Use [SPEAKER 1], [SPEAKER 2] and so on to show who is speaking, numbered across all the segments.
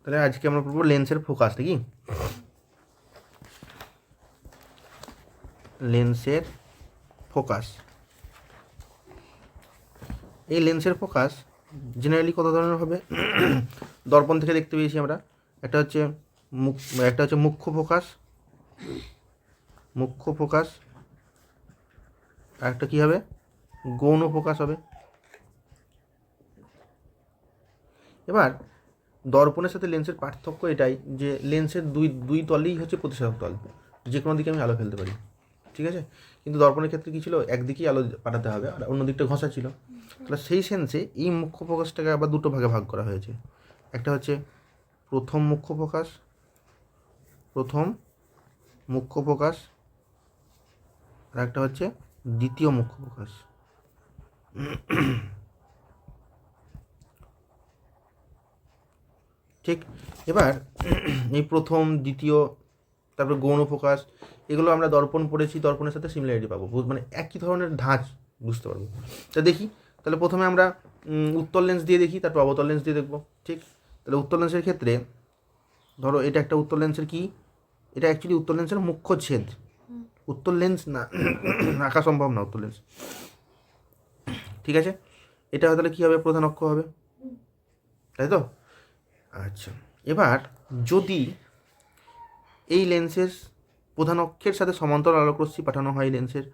[SPEAKER 1] তাহলে আজকে আমরা পড়বো লেন্সের ফোকাস, নাকি? লেন্সের ফোকাস। এই লেন্সের ফোকাস জেনারেলি কত ধরনের হবে? দর্পণ থেকে দেখতে পেয়েছি আমরা। একটা হচ্ছে মুখ্য ফোকাস, আর একটা কী হবে? গৌণ ফোকাস হবে। এবার দর্পণের সাথে লেন্সের পার্থক্য এটাই যে লেন্সের দুই তলেই হচ্ছে প্রতিসাধক তল, যে কোনো দিকে আমি আলো ফেলতে পারি, ঠিক আছে? কিন্তু দর্পণের ক্ষেত্রে কী ছিল, একদিকেই আলো পাঠাতে হবে আর অন্য দিকটা ঘষা ছিল। তাহলে সেই সেন্সে এই মুখ্য ফোকাসটাকে আবার দুটো ভাগে ভাগ করা হয়েছে। একটা হচ্ছে প্রথম মুখ্য ফোকাস, আর একটা হচ্ছে দ্বিতীয় মুখ্য ফোকাস। ঠিক। এবার এই প্রথম, দ্বিতীয়, তারপর গৌণ ফোকাস, এগুলো আমরা দর্পণ পড়েছি, দর্পণের সাথে সিমিলারিটি পাবো, মানে একই ধরনের ধাঁচ বুঝতে পারবো। তা দেখি, তাহলে প্রথমে আমরা উত্তল লেন্স দিয়ে দেখি, তারপর অবতল লেন্স দিয়ে দেখবো। ঠিক। তাহলে উত্তল লেন্সের ক্ষেত্রে ধরো এটা একটা উত্তল লেন্সের কি, এটা অ্যাকচুয়ালি উত্তল লেন্সের মুখ্য ছেদ। উত্তল লেন্স না আঁকা সম্ভব না উত্তল লেন্স, ঠিক আছে? এটা তাহলে কী হবে? প্রধান অক্ষ হবে, তাই তো? আচ্ছা, এবার যদি এই লেন্সের প্রধান অক্ষের সাথে সমান্তরাল আলোকরশ্মি পাঠানো হয় লেন্সের,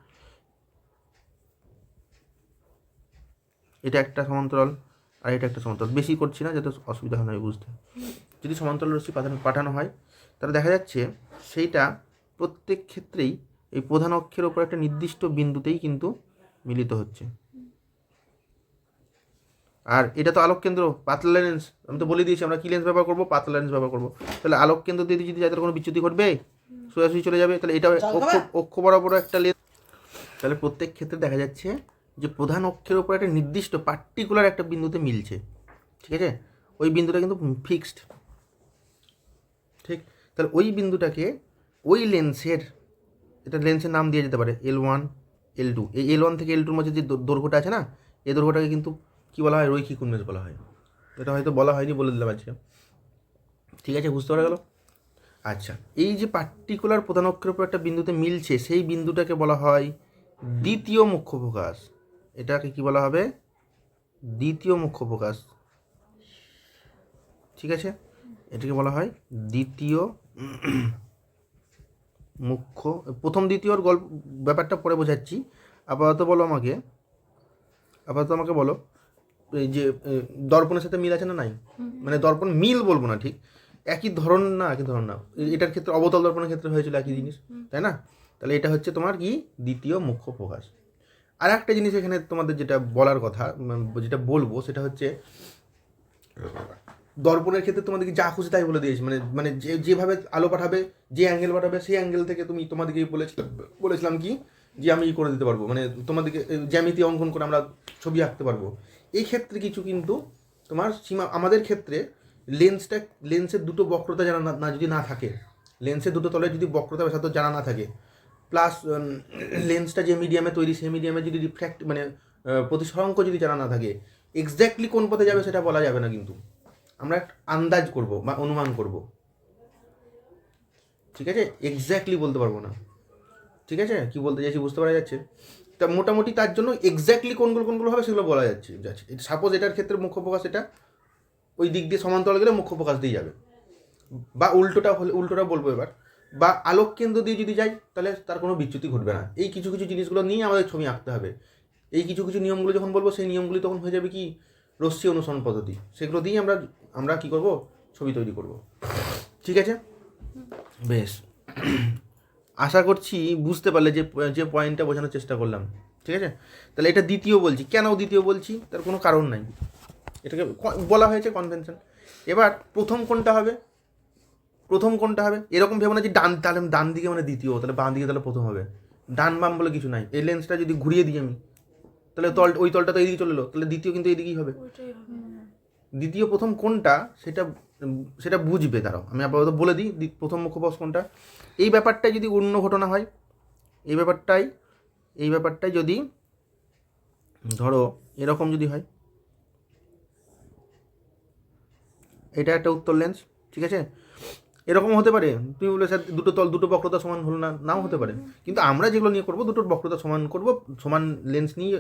[SPEAKER 1] এটা একটা সমান্তরাল আর এটা একটা সমান্তরাল, বেশি করছি না যাতে অসুবিধা হয় না বুঝতে। যদি সমান্তরাল রশ্মি পাঠানো হয় তাহলে দেখা যাচ্ছে সেইটা প্রত্যেক ক্ষেত্রেই এই প্রধান অক্ষের ওপর একটা নির্দিষ্ট বিন্দুতেই কিন্তু মিলিত হচ্ছে। আর এটা তো আলোক কেন্দ্র, পাতলা লেন্স, আমি তো বলে দিয়েছি আমরা কী লেন্স ব্যবহার করবো, পাতলা লেন্স ব্যবহার করবো। তাহলে আলোক কেন্দ্র দিয়ে যদি যাদের কোনো বিচ্যুতি ঘটবে, সোজাসুজি চলে যাবে। তাহলে এটা অক্ষ বরাবর একটা লেন্স। তাহলে প্রত্যেক ক্ষেত্রে দেখা যাচ্ছে যে প্রধান অক্ষের ওপর একটা নির্দিষ্ট পার্টিকুলার একটা বিন্দুতে মিলছে, ঠিক আছে? ওই বিন্দুটা কিন্তু ফিক্সড, ঠিক? তাহলে ওই বিন্দুটাকে ওই লেন্সের, এটা লেন্সের নাম দিয়ে যেতে পারে L1 L2। এই L1 থেকে L2-র মধ্যে যে দৈর্ঘ্যটা আছে না, এই দৈর্ঘ্যটাকে কিন্তু কী বলা হয়? রৈখিক উন্মেষ বলা হয়। এটা হয়তো বলা হয়নি, বলে দিলাম আজকে, ঠিক আছে? বুঝতে পারা গেল? আচ্ছা, এই যে পার্টিকুলার প্রধান অক্ষের উপর একটা বিন্দুতে মিলছে, সেই বিন্দুটাকে বলা হয় দ্বিতীয় মুখ্য ফোকাস। এটাকে কি বলা হবে? দ্বিতীয় মুখ্য ফোকাস, ঠিক আছে? এটাকে বলা হয় দ্বিতীয় মুখ্য। প্রথম দ্বিতীয়র গল্প ব্যাপারটা পরে বোঝাচ্ছি। আপাতত আমাকে বলো, এই যে দর্পণের সাথে মিল আছে না নাই? মানে দর্পণ মিল বলবো না, ঠিক একই ধরন না, এটার ক্ষেত্রে অবতল দর্পণের ক্ষেত্রে হয়েছিল একই জিনিস, তাই না? তাহলে এটা হচ্ছে তোমার কি দ্বিতীয় মুখ্য ফোকাস। আর একটা জিনিস এখানে তোমাদের যেটা বলার কথা, যেটা বলবো, সেটা হচ্ছে দর্পণের ক্ষেত্রে তোমাদেরকে যা খুশি তাই বলে দিয়েছি, মানে যেভাবে আলো পাঠাবে, যে অ্যাঙ্গেল পাঠাবে, সেই অ্যাঙ্গেল থেকে তোমাদেরকে বলেছিলাম কি যে আমি করে দিতে পারবো, মানে তোমাদেরকে জ্যামিতি অঙ্কন করে আমরা ছবি আঁকতে পারবো। এই ক্ষেত্রে কিছু কিন্তু তোমার সীমা, আমাদের ক্ষেত্রে লেন্সের দুটো বক্রতা জানা না যদি না থাকে, লেন্সের দুটো তলে যদি বক্রতা ব্যাসার্ধ জানা না থাকে, প্লাস লেন্সটা যে মিডিয়ামে তৈরি, সেই মিডিয়ামে যদি মানে প্রতিসরাঙ্ক যদি জানা না থাকে, এক্স্যাক্টলি কোন পথে যাবে সেটা বলা যাবে না, কিন্তু আমরা একটা আন্দাজ করব বা অনুমান করব, ঠিক আছে? এক্স্যাক্টলি বলতে পারবো না, ঠিক আছে? কি বলতে চাইছি বুঝতে পারা যাচ্ছে? তা মোটামুটি তার জন্য এক্স্যাক্টলি কোনগুলো হবে সেগুলো বলা যাচ্ছে। সাপোজ এটার ক্ষেত্রে মুখ্য ফোকাস এটা ওই দিক দিয়ে সমান্তরাল গেলে মুখ্য ফোকাস দিয়ে যাবে, বা উল্টোটা বলবো এবার, বা আলোক কেন্দ্র দিয়ে যদি যাই তাহলে তার কোনো বিচ্যুতি ঘটবে না। এই কিছু জিনিসগুলো নিয়ে আমাদের ছবি আঁকতে হবে। এই কিছু নিয়মগুলো যখন বলবো, সেই নিয়মগুলি তখন হয়ে যাবে কি রশ্মি অনুসরণ পদ্ধতি, সেগুলো দিয়েই আমরা কী করব? ছবি তৈরি করব, ঠিক আছে? বেশ, আশা করছি বুঝতে পারলে যে পয়েন্টটা বোঝানোর চেষ্টা করলাম, ঠিক আছে? তাহলে এটা দ্বিতীয় বলছি, কেন দ্বিতীয় বলছি তার কোনো কারণ নাই, এটাকে বলা হয়েছে কনভেনশন। এবার প্রথম কোনটা হবে এরকম ভেবো না যে তাহলে ডান দিকে মানে দ্বিতীয়, তাহলে বাঁ দিকে তাহলে প্রথম হবে। ডান বাম বলে কিছু নাই। এই লেন্সটা যদি ঘুরিয়ে দিই আমি, তাহলে ওই তলটা তো এইদিকে চলে এলো, তাহলে দ্বিতীয় কিন্তু এইদিকেই হবে। দ্বিতীয় প্রথম কোনটা সেটা বুঝবে। দাঁড়াও আমি আপাতত বলে দিই প্রথম মুখ্য ফোকাস কোনটা। এই ব্যাপারটাই যদি অন্য ঘটনা হয়, এই ব্যাপারটাই যদি ধরো এরকম যদি হয়, এটা একটা উত্তর লেন্স, ঠিক আছে? এরকম হতে পারে, তুমি বলে স্যার দুটো তল দুটো বক্রতা সমান হলো না, নাও হতে পারে, কিন্তু আমরা যেগুলো নিয়ে করবো দুটোর বক্রতা সমান করব, সমান লেন্স নিয়ে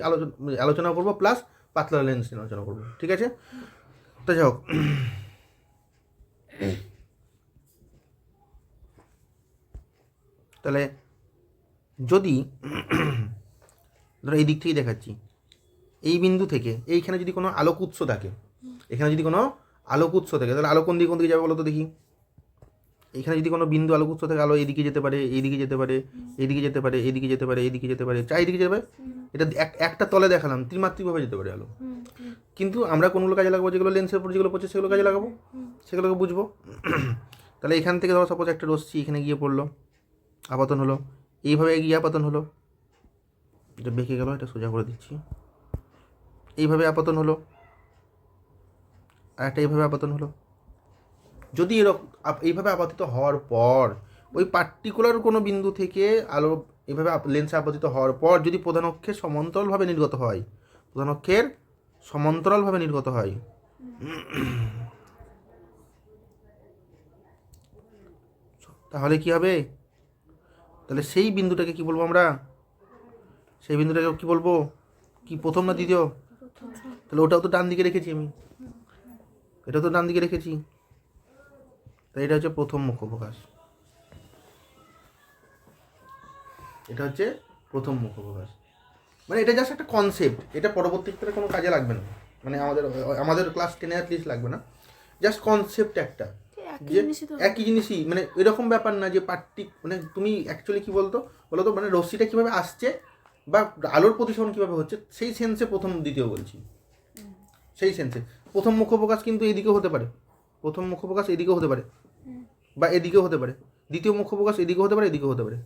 [SPEAKER 1] আলোচনা করবো, প্লাস পাতলা লেন্স নিয়ে আলোচনা করবো, ঠিক আছে? তো যাই হোক, তাহলে যদি ধরো এই দিক থেকেই দেখাচ্ছি, এই বিন্দু থেকে এইখানে যদি কোনো আলোক উৎস থাকে, এখানে যদি কোনো আলোক উৎস থাকে, তাহলে আলো কোন দিকে যাবে বলো তো দেখি? এখানে যদি কোনো বিন্দু আলোক উৎস থাকে, আলো এইদিকে যেতে পারে, এইদিকে যেতে পারে, এইদিকে যেতে পারে, এইদিকে যেতে পারে, এইদিকে যেতে পারে, চারিদিকে যেতে পারে। এটা একটা তলে দেখালাম, ত্রিমাত্রিকভাবে যেতে পারে আলো। কিন্তু আমরা কোনগুলো কাজে লাগাবো? যেগুলো লেন্সের উপর যেগুলো পড়ছে সেগুলো কাজে লাগাবো, সেগুলোকে বুঝবো। তাহলে এখান থেকে ধরো সাপোজ একটা রশ্মি এখানে গিয়ে পড়লো, আপাতন হলো, এইভাবে গিয়ে আপাতন হলো, এটা বেঁকে গেল, এটা সোজা করে দিচ্ছি, এইভাবে আপাতন হলো, আর একটা এইভাবে আপাতন হলো। যদি এরকম এইভাবে আপাতিত হওয়ার পর ওই পার্টিকুলার কোনো বিন্দু থেকে আলো এইভাবে লেন্সে আপতিত হওয়ার পর যদি প্রধান অক্ষের সমান্তরালভাবে নির্গত হয়, প্রধান অক্ষের সমান্তরালভাবে নির্গত হয়, তাহলে কি হবে? তাহলে সেই বিন্দুটাকে কি বলবো আমরা? সেই বিন্দুটাকে কি বলবো? কি প্রথম না দ্বিতীয়? তাহলে ওটাও তো ডান দিকে রেখেছি আমি, এটাও তো ডান দিকে রেখেছি, তাই এটা হচ্ছে প্রথম মুখ্য প্রকাশ। এটা হচ্ছে প্রথম মুখ্য প্রকাশ। মানে এটা জাস্ট একটা কনসেপ্ট, এটা পরবর্তী ক্ষেত্রে কোনো কাজে লাগবে না, মানে আমাদের ক্লাস 10-এ অ্যাটলিস্ট লাগবে না, জাস্ট কনসেপ্ট একটা, যে একই জিনিসই, মানে এরকম ব্যাপার না যে মানে তুমি অ্যাকচুয়ালি কী বলতো মানে রশ্মিটা কীভাবে আসছে বা আলোর প্রতিসরণ কীভাবে হচ্ছে, সেই সেন্সে প্রথম দ্বিতীয় বলছি, সেই সেন্সে প্রথম মুখ্য প্রকাশ কিন্তু এদিকেও হতে পারে, প্রথম মুখ্য প্রকাশ এদিকেও হতে পারে বা এদিকেও হতে পারে, দ্বিতীয় মুখ্য প্রকাশ এদিকেও হতে পারে, এদিকেও হতে পারে।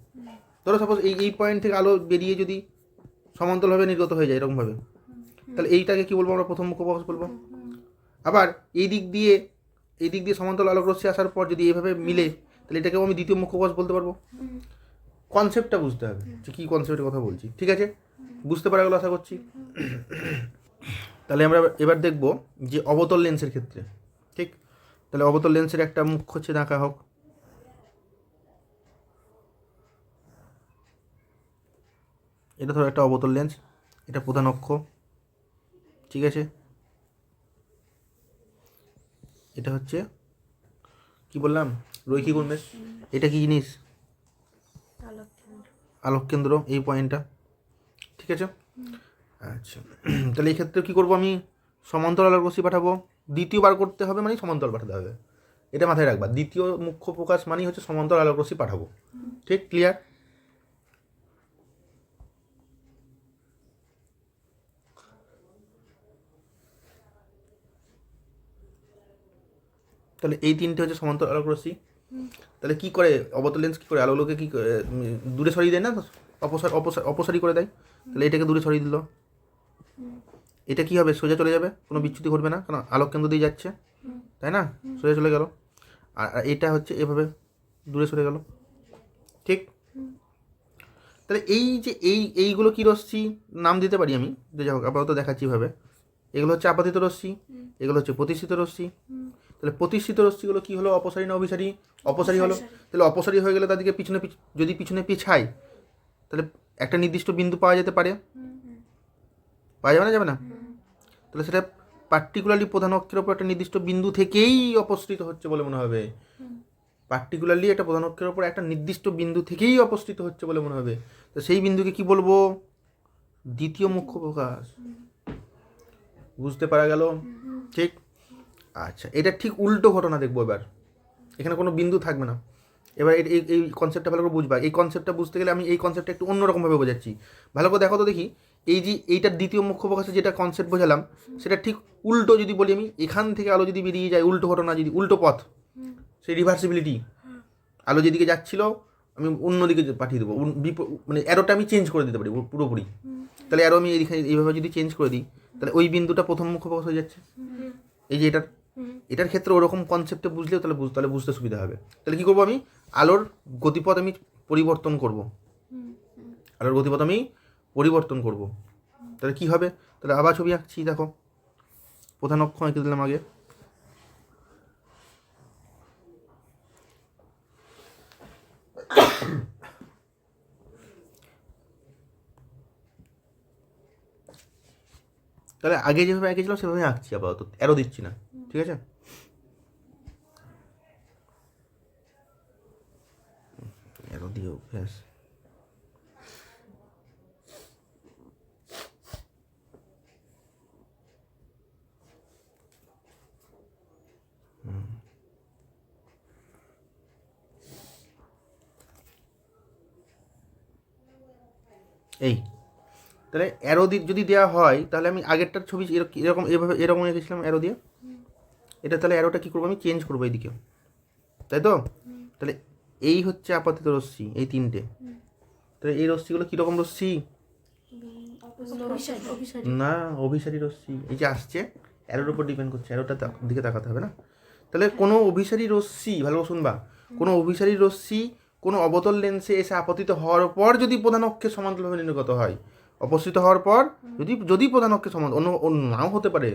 [SPEAKER 1] ধরো সাপোজ এই পয়েন্ট থেকে আলো বেরিয়ে যদি সমান্তরালভাবে নির্গত হয়ে যায় এরকমভাবে, তাহলে এইটাকে কি বলবো আমরা? প্রথম মুখ্য প্রকাশ বলবো। আবার এই দিক দিয়ে সমান্তরাল আলোক রশ্মি আসার পর যদি এইভাবে মিলে, তাহলে এটাকেও আমি দ্বিতীয় মুখ্য প্রকাশ বলতে পারবো। কনসেপ্টটা বুঝতে হবে যে কী কনসেপ্টের কথা বলছি, ঠিক আছে? বুঝতে পারা গেলো আশা করছি। তাহলে আমরা এবার দেখব যে অবতল লেন্সের ক্ষেত্রে, ঠিক? তাহলে অবতল লেন্সের একটা মুখ হচ্ছে আঁকা হোক, এটা ধরো একটা অবতল লেন্স, এটা প্রধান অক্ষ, ঠিক আছে? এটা হচ্ছে কি বললাম? রৈখিক উন্মেষ। এটা কি জিনিস? আলোক কেন্দ্র, এই পয়েন্টটা, ঠিক আছে? আচ্ছা, তাহলে এই ক্ষেত্রে কী করবো? আমি সমান্তরাল আলোক রশ্মি পাঠাবো, দ্বিতীয়বার করতে হবে মানে সমান্তরাল পাঠাতে হবে, এটা মাথায় রাখবা। দ্বিতীয় মুখ্য প্রকাশ মানেই হচ্ছে সমান্তরাল আলোক রশ্মি পাঠাবো, ঠিক? ক্লিয়ার? তাহলে এই তিনটে হচ্ছে সমান্তরাল আলোক রশ্মি। তাহলে কী করে অবতল লেন্স কী করে আলোকে কী দূরে সরিয়ে দেয় না, অপসারী করে দেয়। তাহলে এটাকে দূরে সরিয়ে দিল, এটা কী হবে? সোজা চলে যাবে, কোনো বিচ্যুতি ঘটবে না, কারণ আলোক কেন্দ্র দিয়ে যাচ্ছে, তাই না? সোজা চলে গেল। আর এটা হচ্ছে এভাবে দূরে সরে গেল, ঠিক? তাহলে এই যে এইগুলো কী রশ্মি নাম দিতে পারি আমি, যে যাই হোক আপাতত দেখাচ্ছি এভাবে। এগুলো হচ্ছে আপাতিত রশ্মি, এগুলো হচ্ছে প্রতিষ্ঠিত রশ্মি। তাহলে প্রতিষ্ঠিত রশ্মিগুলো কী হলো? অপসারী না অভিসারী? অপসারী হলো। তাহলে অপসারী হয়ে গেলে তাদেরকে যদি পিছনে পিছাই, তাহলে একটা নির্দিষ্ট বিন্দু পাওয়া যেতে পারে, পাওয়া যাবে না? যাবে না? তাহলে সেটা পার্টিকুলারলি প্রধান অক্ষের ওপর একটা নির্দিষ্ট বিন্দু থেকেই অপসৃত হচ্ছে বলে মনে হবে, পার্টিকুলারলি একটা প্রধান অক্ষের ওপর একটা নির্দিষ্ট বিন্দু থেকেই অপসৃত হচ্ছে বলে মনে হবে। তো সেই বিন্দুকে কি বলবো? দ্বিতীয় মুখ্য প্রকাশ। বুঝতে পারা গেল? ঠিক। আচ্ছা, এটা ঠিক উল্টো ঘটনা দেখবো এবার। এখানে কোনো বিন্দু থাকবে না। এবার এই কনসেপ্টটা ভালো করে বুঝবা। এই কনসেপ্টটা বুঝতে গেলে আমি এই কনসেপ্টটা একটু অন্যরকমভাবে বোঝাচ্ছি। ভালো করে দেখো তো দেখি, এই যে এইটার দ্বিতীয় মুখ্য প্রকাশে যেটা কনসেপ্ট বোঝালাম, সেটা ঠিক উল্টো যদি বলি আমি, এখান থেকে আলো যদি বেরিয়ে যায়, উল্টো ঘটনা যদি, উল্টো পথ, সেই রিভার্সিবিলিটি, আলো যেদিকে যাচ্ছিল আমি অন্যদিকে পাঠিয়ে দেবো, মানে অ্যারোটা আমি চেঞ্জ করে দিতে পারি পুরোপুরি। তাহলে অ্যারো আমি এইভাবে যদি চেঞ্জ করে দিই, তাহলে ওই বিন্দুটা প্রথম মুখ্য প্রকাশ হয়ে যাচ্ছে। এই যে এটার ক্ষেত্রে ওরকম কনসেপ্টে বুঝলেও তাহলে বুঝতে সুবিধা হবে। তাহলে কী করবো? আমি আলোর গতিপথ আমি পরিবর্তন করব, আলোর গতিপথ আমি পরিবর্তন করব। তাহলে কী হবে? তাহলে আবার ছবি আঁকছি, দেখো প্রধান অক্ষ এঁকে দিলাম আগে, তাহলে আগে যেভাবে এঁকেছিলাম সেভাবে আঁকছি, আপাতত অ্যারো দিচ্ছি না, ঠিক আছে? অ্যারো দিয়ে অভ্যাস। এই তাহলে অ্যারো যদি দেওয়া হয় তাহলে আমি আগেরটার ছবি এরকম এরকম এঁকেছিলাম অ্যারো দিয়ে, এটা তাহলে অ্যারোটা কী করবো, আমি চেঞ্জ করবো এইদিকে, তাই তো? তাহলে এই হচ্ছে আপাতত রশ্মি, এই তিনটে। তাহলে এই রশ্মিগুলো কীরকম রশ্মি? না, অভিসারী রশ্মি। এই যে আসছে অ্যারোর উপর ডিপেন্ড করছে, অ্যারোটা দিকে তাকাতে হবে না? তাহলে কোনো অভিসারী রশ্মি, ভালো শুনবা, কোনো অভিসারী রশ্মি কোনো অবতল লেন্সে এসে আপতিত হওয়ার পর যদি প্রধান অক্ষের সমান্তরালভাবে নির্গত হয়, অপসৃত হওয়ার পর যদি প্রধান অক্ষের অন্য নাও হতে পারে,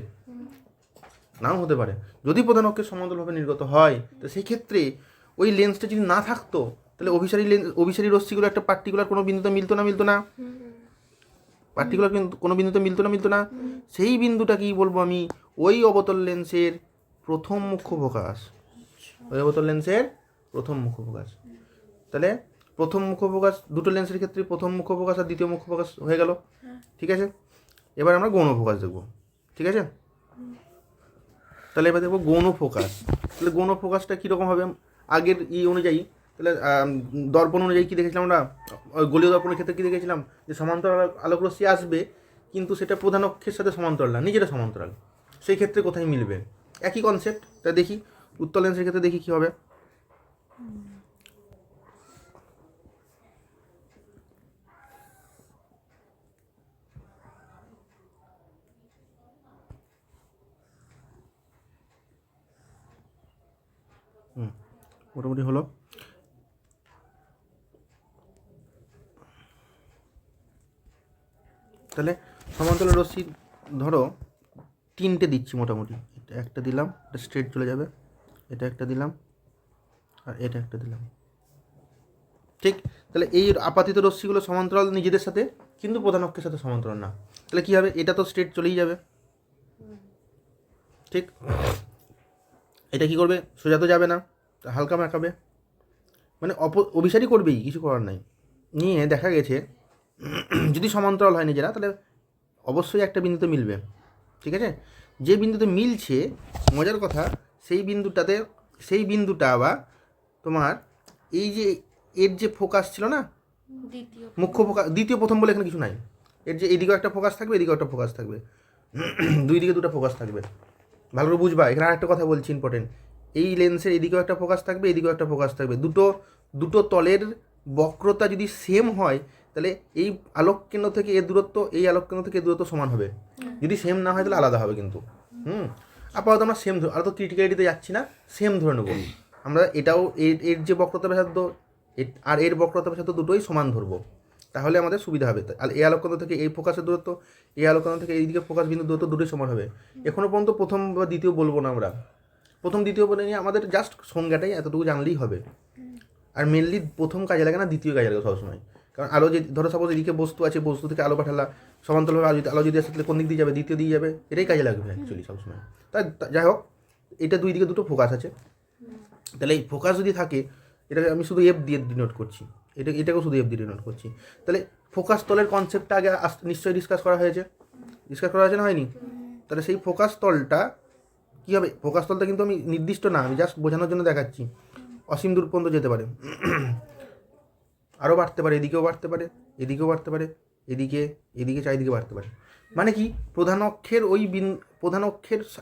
[SPEAKER 1] যদি প্রধান অক্ষের সমান্তরালভাবে নির্গত হয়, তো সেই ক্ষেত্রে ওই লেন্সটা যদি না থাকতো তাহলে অভিসারী রশ্মিগুলো একটা পার্টিকুলার কোনো বিন্দুতে মিলতো না? পার্টিকুলার কিন্তু কোনো বিন্দুতে মিলতো না? সেই বিন্দুটা কি বলবো আমি? ওই অবতল লেন্সের প্রথম মুখ্য ফোকাস। ওই অবতল লেন্সের প্রথম মুখ্য ফোকাস। তাহলে প্রথম মুখ্য ফোকাস দুটো লেন্সের ক্ষেত্রে প্রথম মুখ্য ফোকাস আর দ্বিতীয় মুখ্য ফোকাস হয়ে গেল, ঠিক আছে? এবার আমরা গৌণ ফোকাস দেখব, ঠিক আছে? তাহলে এবার দেখবো গৌণ ফোকাস। তাহলে গৌণ ফোকাসটা কীরকম হবে? আগের অনুযায়ী তাহলে দর্পণ অনুযায়ী কী দেখেছিলাম আমরা? গোলীয় দর্পণের ক্ষেত্রে কী দেখেছিলাম? যে সমান্তরাল আলোকরশ্মি আসবে, কিন্তু সেটা প্রধান অক্ষের সাথে সমান্তরাল না, নিজেরা সমান্তরাল। সেই ক্ষেত্রে কোথায় মিলবে? একই কনসেপ্ট। তা দেখি উত্তল লেন্সের ক্ষেত্রে দেখি কী হবে। মোটামুটি হলো। তাহলে সমান্তরাল রশ্মি ধরো তিনটে দিচ্ছি মোটামুটি, এটা একটা দিলাম, এটা স্ট্রেট চলে যাবে, এটা একটা দিলাম, আর এটা একটা দিলাম, ঠিক? তাহলে এই আপাতিত রশ্মিগুলো সমান্তরাল নিজেদের সাথে, কিন্তু প্রধান অক্ষের সাথে সমান্তরাল না। তাহলে কী হবে? এটা তো স্ট্রেট চলেই যাবে, ঠিক? এটা কি করবে? সোজা তো যাবে না, হালকা মাখাবে, মানে অভিসারী করবেই, কিছু করার নাই। নিয়ে দেখা গেছে যদি সমান্তরাল হয় নিজেরা, তাহলে অবশ্যই একটা বিন্দুতে মিলবে, ঠিক আছে? যে বিন্দুতে মিলছে, মজার কথা, সেই বিন্দুটা আবার তোমার এই যে এর যে ফোকাস ছিল না, মুখ্য ফোকাস, দ্বিতীয় প্রথম বলে এখানে কিছু নাই। এর যে এদিকেও একটা ফোকাস থাকবে, এদিকেও একটা ফোকাস থাকবে, দুই দিকে দুটো ফোকাস থাকবে। ভালো করে বুঝবা, এখানে আরেকটা কথা বলছি ইম্পর্টেন্ট। এই লেন্সের এদিকেও একটা ফোকাস থাকবে, এদিকেও একটা ফোকাস থাকবে। দুটো তলের বক্রতা যদি সেম হয়, তাহলে এই আলোক কেন্দ্র থেকে এর দূরত্ব, এই আলোক কেন্দ্র থেকে এর দূরত্ব সমান হবে। যদি সেম না হয় তাহলে আলাদা হবে কিন্তু। আপাতত আমরা সেম ধরে, আর তো ক্রিটিক্যালিটিতে যাচ্ছি না, সেম ধরে নেবো আমরা। এটাও এর যে বক্রতা ব্যাসার্ধ আর এর বক্রতা ব্যাসার্ধ দুটোই সমান ধরবো, তাহলে আমাদের সুবিধা হবে। আর এই আলোক কেন্দ্র থেকে এই ফোকাসের দূরত্ব, এই আলোক কেন্দ্র থেকে এইদিকে ফোকাস বিন্দু দূরত্ব দুটোই সমান হবে। এখনও পর্যন্ত প্রথম বা দ্বিতীয় বলবো না আমরা, প্রথম দ্বিতীয় বলে নিয়ে আমাদের জাস্ট সংজ্ঞাটাই এতটুকু জানলেই হবে। আর মেনলি প্রথম কাজে লাগে না, দ্বিতীয় কাজে লাগে সবসময়। কারণ আলো যে ধরো সাপোজ এদিকে বস্তু আছে, বস্তু থেকে আলো পাঠালা সমান্তরালভাবে, আলো যদি আসলে কোন দিক দিয়ে যাবে? দ্বিতীয় দিকে যাবে। এটাই কাজে লাগবে অ্যাকচুয়ালি সবসময়। তাই যাই হোক, এটা দুই দিকে দুটো ফোকাস আছে। তাহলে এই ফোকাস যদি থাকে, এটাকে আমি শুধু এফ দিয়ে ডিনোট করছি, এটাকেও শুধু এফ দিয়ে ডিনোট করছি। তাহলে ফোকাস তলের কনসেপ্টটা আগে নিশ্চয়ই ডিসকাস করা হয়েছে না, হয়নি? তাহলে সেই ফোকাস তলটা কী হবে? ফোকাস তলটা কিন্তু আমি নির্দিষ্ট না, আমি জাস্ট বোঝানোর জন্য দেখাচ্ছি। অসীম দূর পর্যন্ত যেতে পারে, আরও বাড়তে পারে, এদিকেও বাড়তে পারে, এদিকেও বাড়তে পারে, এদিকে চারিদিকে বাড়তে পারে। মানে কি? প্রধান অক্ষের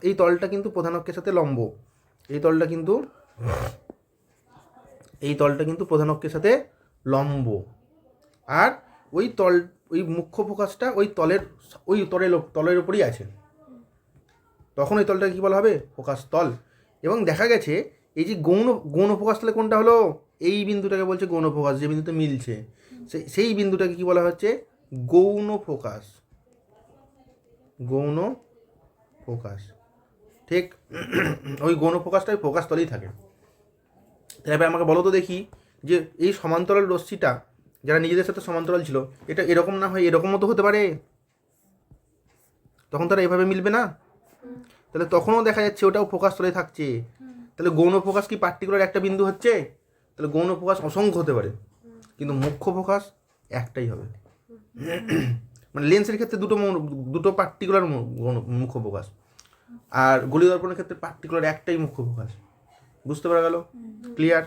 [SPEAKER 1] এই তলটা কিন্তু প্রধান অক্ষের সাথে লম্ব, এই তলটা কিন্তু প্রধান অক্ষের সাথে লম্ব। আর ওই মুখ্য ফোকাসটা ওই তলের উপরই আছে, তখন ওই তলটাকে কী বলা হবে? ফোকাস তল। এবং দেখা গেছে এই যে গৌণ ফোকাস তাহলে কোনটা হলো? এই বিন্দুটাকে বলছে গৌণ ফোকাস, যে বিন্দুতে মিলছে সেই বিন্দুটাকে কী বলা হচ্ছে? গৌণ ফোকাস। ঠিক? ওই গৌণ ফোকাসটা ওই ফোকাস তলেই থাকে। তারপরে আমাকে বলো তো দেখি, যে এই সমান্তরাল রশ্মিটা যারা নিজেদের সাথে সমান্তরাল ছিল, এটা এরকম না হয় এরকমও তো হতে পারে। তখন তারা এভাবে মিলবে না, তাহলে তখনও দেখা যাচ্ছে ওটাও ফোকাস তলে থাকছে। তাহলে গৌণ ফোকাস কি পার্টিকুলার একটা বিন্দু হচ্ছে? তাহলে গৌণ ফোকাস অসংখ্য হতে পারে, কিন্তু মুখ্য ফোকাস একটাই হবে। মানে লেন্সের ক্ষেত্রে দুটো পার্টিকুলার মুখ্য ফোকাস, আর গলীয় দর্পণের ক্ষেত্রে পার্টিকুলার একটাই মুখ্য ফোকাস। বুঝতে পারা গেল? ক্লিয়ার?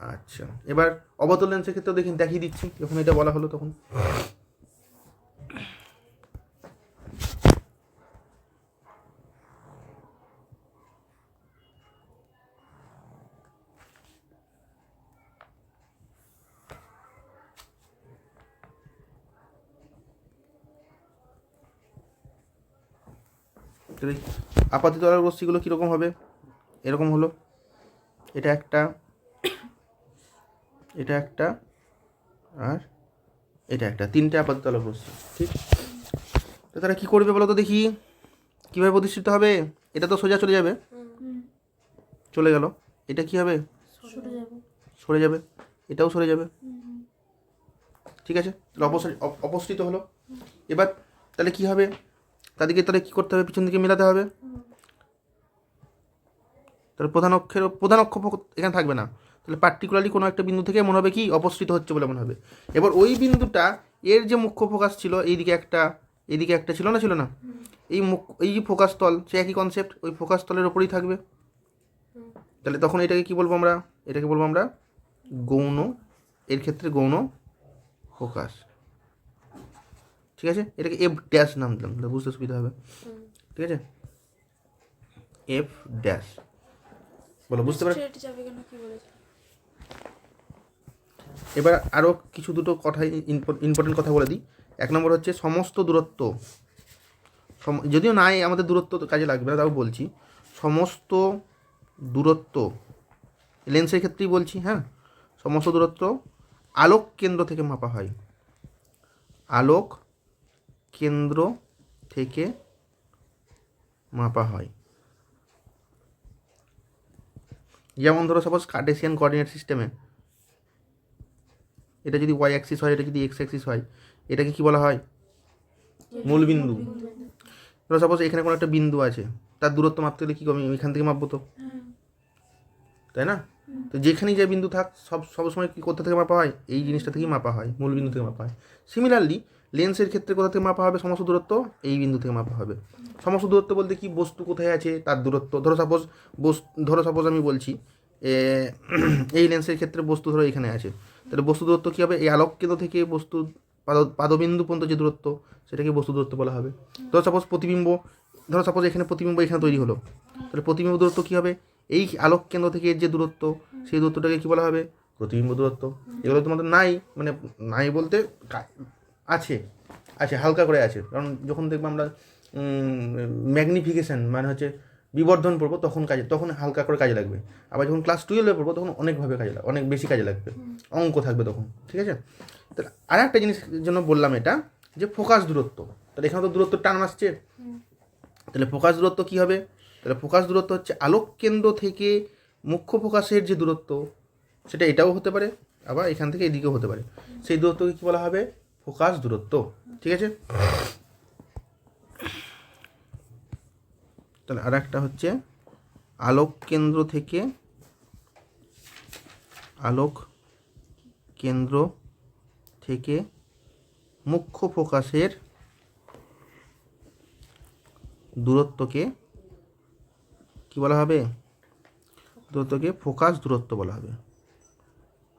[SPEAKER 1] আচ্ছা, এবার অবতল লেন্সের ক্ষেত্রেও দেখিয়ে দিচ্ছি যখন এটা বলা হলো তখন। আপাতিত আলোর রশ্মিগুলো কীরকম হবে? এরকম হলো, এটা একটা, এটা একটা, আর এটা একটা, তিনটে আপাতিত আলোক রশ্মি। ঠিক, তো তারা কী করবে বলো তো দেখি, কীভাবে প্রতিষ্ঠিত হবে? এটা তো সোজা চলে যাবে, চলে গেল। এটা কি হবে? সরে যাবে। এটাও সরে যাবে। ঠিক আছে, তাহলে অপসৃত হলো। এবার তাহলে কি হবে? তাদেরকে তাহলে কী করতে হবে? পিছন দিকে মেলাতে হবে। তাহলে প্রধান অক্ষ এখানে থাকবে না, তাহলে পার্টিকুলারলি কোনো একটা বিন্দু থেকে মনে হবে কি অপসৃত হচ্ছে বলে মনে হবে। এবার ওই বিন্দুটা এর যে মুখ্য ফোকাস ছিল, এইদিকে একটা, এইদিকে একটা ছিল না, ছিল না, এই যে ফোকাস তল, সে একই কনসেপ্ট, ওই ফোকাস তলের ওপরেই থাকবে। তাহলে তখন এটাকে কি বলবো আমরা? এটাকে বলবো আমরা গৌণ, এর ক্ষেত্রে গৌণ ফোকাস। ঠিক আছে, এটাকে এফ ড্যাশ নাম দিলাম, তাহলে বুঝতে সুবিধা হবে। ঠিক আছে, এফ ড্যাশ। বলো, বুঝতে পারো? এবার আরও কিছু দুটো কথাই ইম্পর্টেন্ট কথা বলে দিই। এক নম্বর হচ্ছে সমস্ত দূরত্ব, যদিও নাই আমাদের দূরত্ব কাজে লাগবে না, তাও বলছি, সমস্ত দূরত্ব লেন্সের ক্ষেত্রেই বলছি, হ্যাঁ, সমস্ত দূরত্ব আলোক কেন্দ্র থেকে মাপা হয়। আলোক কেন্দ্র থেকে মাপা হয়। যেমন ধরো সাপোজ কার্টেসিয়ান কোঅর্ডিনেট সিস্টেমে এটা যদি ওয়াই অ্যাক্সিস হয়, এটা যদি এক্স অ্যাক্সিস হয়, এটাকে কি বলা হয়? মূলবিন্দু। ধরো সাপোজ এখানে কোনো একটা বিন্দু আছে, তার দূরত্ব মাপতে হলে কী আমি এখান থেকে মাপবো তো, তাই না? তো যেখানেই যে বিন্দু থাক সবসময় কি কোথা থেকে মাপা হয়? এই জিনিসটা থেকেই মাপা হয়, মূল বিন্দু থেকে মাপা হয়। সিমিলারলি লেন্সের ক্ষেত্রে কোথা থেকে মাপা হবে? সমস্ত দূরত্ব এই বিন্দু থেকে মাপা হবে। সমস্ত দূরত্ব বলতে কি, বস্তু কোথায় আছে তার দূরত্ব। ধরো সাপোজ আমি বলছি এই লেন্সের ক্ষেত্রে বস্তু ধরো এখানে আছে, তাহলে বস্তু দূরত্ব কী হবে? এই আলোক কেন্দ্র থেকে বস্তু পাদবিন্দু পর্যন্ত যে দূরত্ব, সেটাকে বস্তু দূরত্ব বলা হবে। ধরো সাপোজ এখানে প্রতিবিম্ব এখানে তৈরি হলো, তাহলে প্রতিবিম্ব দূরত্ব কী হবে? এই আলোক কেন্দ্র থেকে এর যে দূরত্ব, সেই দূরত্বটাকে কী বলা হবে? প্রতিবিম্ব দূরত্ব। এগুলো তোমাদের নাই, মানে নাই বলতে আছে, হালকা করে আছে। কারণ যখন দেখবো আমরা ম্যাগনিফিকেশান মানে হচ্ছে বিবর্ধন পড়বো, তখন হালকা করে কাজে লাগবে। আবার যখন ক্লাস 12-এ পড়বো তখন অনেকভাবে অনেক বেশি কাজে লাগবে, অঙ্ক থাকবে তখন। ঠিক আছে, তাহলে আর একটা জিনিসের জন্য বললাম এটা, যে ফোকাস দূরত্ব। তাহলে এখানে তো দূরত্ব টান আসছে, তাহলে ফোকাস দূরত্ব কী হবে? তাহলে ফোকাস দূরত্ব হচ্ছে আলোক কেন্দ্র থেকে মুখ্য ফোকাসের যে দূরত্ব, সেটা এটাও হতে পারে, আবার এখান থেকে এদিকেও হতে পারে। সেই দূরত্বকে কী বলা হবে? ফোকাস দূরত্ব। ঠিক আছে, তাহলে আর একটা হচ্ছে আলোক কেন্দ্র থেকে মুখ্য ফোকাসের দূরত্বকে কি বলা হবে? দূরত্বকে ফোকাস দূরত্ব বলা হবে।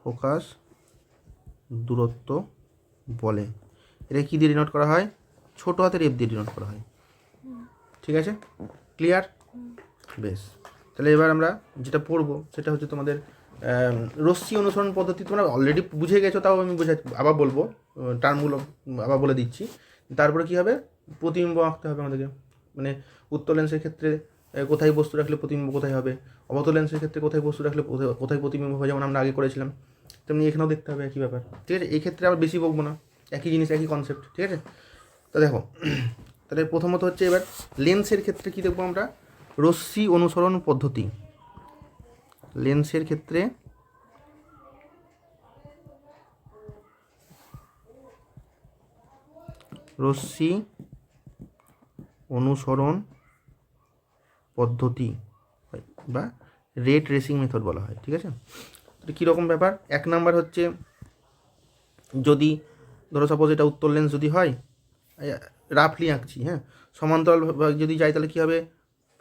[SPEAKER 1] ফোকাস দূরত্ব বলে। এটা কী দিয়ে ডিনোট করা হয়? ছোট হাতের এফ দিয়ে ডিনোট করা হয়। ঠিক আছে, ক্লিয়ার? বেশ, তাহলে এবার আমরা যেটা পড়বো সেটা হচ্ছে তোমাদের রশ্মি অনুসরণ পদ্ধতি। তোমরা অলরেডি বুঝে গেছো, তাও আমি আবার বলবো, টার্মগুলো আবার বলে দিচ্ছি। তারপরে কী হবে? প্রতিবিম্ব আঁকতে হবে আমাদেরকে। মানে উত্তল লেন্সের ক্ষেত্রে কোথায় বস্তু রাখলে প্রতিবিম্ব কোথায় হবে, অবতল লেন্সের ক্ষেত্রে কোথায় বস্তু রাখলে কোথায় প্রতিবিম্ব হবে, যেমন আমরা আগে করেছিলাম, তেমনি এখানেও দেখতে হবে একই ব্যাপার। ঠিক আছে, এই ক্ষেত্রে আবার বেশি বকবো না, একই জিনিস একই কনসেপ্ট। ঠিক আছে, তো দেখো, তাহলে প্রথমত হচ্ছে এবার লেন্সের ক্ষেত্রে কী দেখবো আমরা? রশ্মি অনুসরণ পদ্ধতি। লেন্সের ক্ষেত্রে রশ্মি অনুসরণ পদ্ধতি বা রে ট্রেসিং মেথড বলা হয়। ঠিক আছে, তো কীরকম ব্যাপার? 1 নাম্বার হচ্ছে, যদি ধরো সাপোজ এটা উত্তর লেন্স যদি হয়, রাফলি আঁকছি, হ্যাঁ, সমান্তরাল যদি যায় তাহলে কী হবে?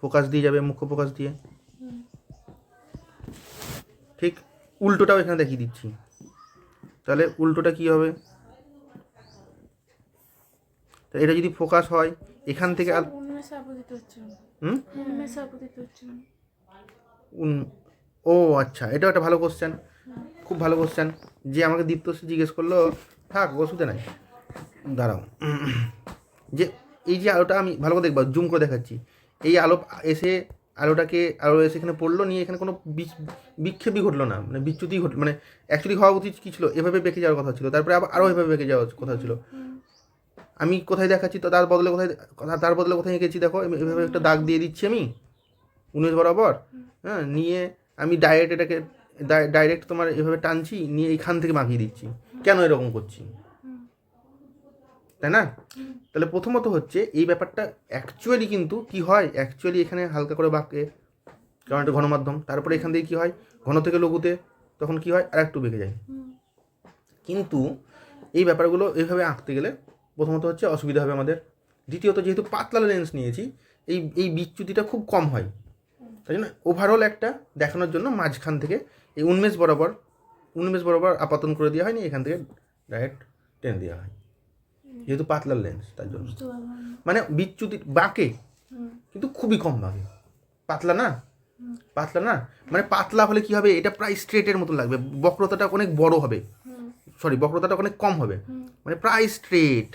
[SPEAKER 1] ফোকাস দিয়ে যাবে, মুখ্য ফোকাস দিয়ে। ঠিক উল্টোটাও এখানে দেখিয়ে দিচ্ছি, তাহলে উল্টোটা কী হবে? এটা যদি ফোকাস হয় এখান থেকে ও আচ্ছা, এটাও একটা ভালো কোশ্চেন, খুব ভালো কোশ্চেন, যে আমাকে দীপ্তশ্রী জিজ্ঞেস করলো, থাক ওষুধে নাই, দাঁড়াও, যে এই যে আলোটা আমি ভালো করে দেখবো, জুম করে দেখাচ্ছি, এই আলো এসে আলো এসে এখানে পড়লো, নিয়ে এখানে কোনো বিক্ষেপই ঘটলো না, মানে বিচ্যুতি ঘটলো, মানে অ্যাকচুয়ালি হওয়া উচিত কী ছিল? এভাবে বেঁকে যাওয়ার কথা ছিল, তারপরে আরও এভাবে বেঁকে যাওয়ার কথা ছিল। আমি কোথায় দেখাচ্ছি তো তার বদলে কোথায় এঁকেছি দেখো, এভাবে একটা দাগ দিয়ে দিচ্ছি আমি 19 বরাবর, হ্যাঁ, নিয়ে আমি ডাইরেক্ট তোমার এভাবে টানছি, নিয়ে এইখান থেকে মাখিয়ে দিচ্ছি। কেন এরকম করছি, তাই না? তাহলে প্রথমত হচ্ছে এই ব্যাপারটা অ্যাকচুয়ালি কিন্তু কি হয়, অ্যাকচুয়ালি এখানে হালকা করে বাঁকে, কারণ এটা ঘনমাধ্যম, তারপরে এখান থেকে কী হয়, ঘন থেকে লঘুতে, তখন কি হয়, আর একটু বেঁকে যায়। কিন্তু এই ব্যাপারগুলো এইভাবে আঁকতে গেলে প্রথমত হচ্ছে অসুবিধা হবে আমাদের, দ্বিতীয়ত যেহেতু পাতলা লেন্স নিয়েছি, এই বিচ্যুতিটা খুব কম হয়, তাই জন্য ওভারঅল একটা দেখানোর জন্য মাঝখান থেকে এই উন্মেষ বরাবর আপাতন করে দেওয়া হয়নি, এখান থেকে ডাইরেক্ট টেনে দেওয়া হয়, যেহেতু পাতলা লেন্স, তার জন্য মানে বিচ্যুতি বাঁকে, কিন্তু খুবই কম বাঁকে। পাতলা না, মানে পাতলা হলে কি হবে, এটা প্রায় স্ট্রেটের মতো লাগবে, বক্রতাটা অনেক বড় হবে, বক্রতাটা অনেক কম হবে, মানে প্রায় স্ট্রেট।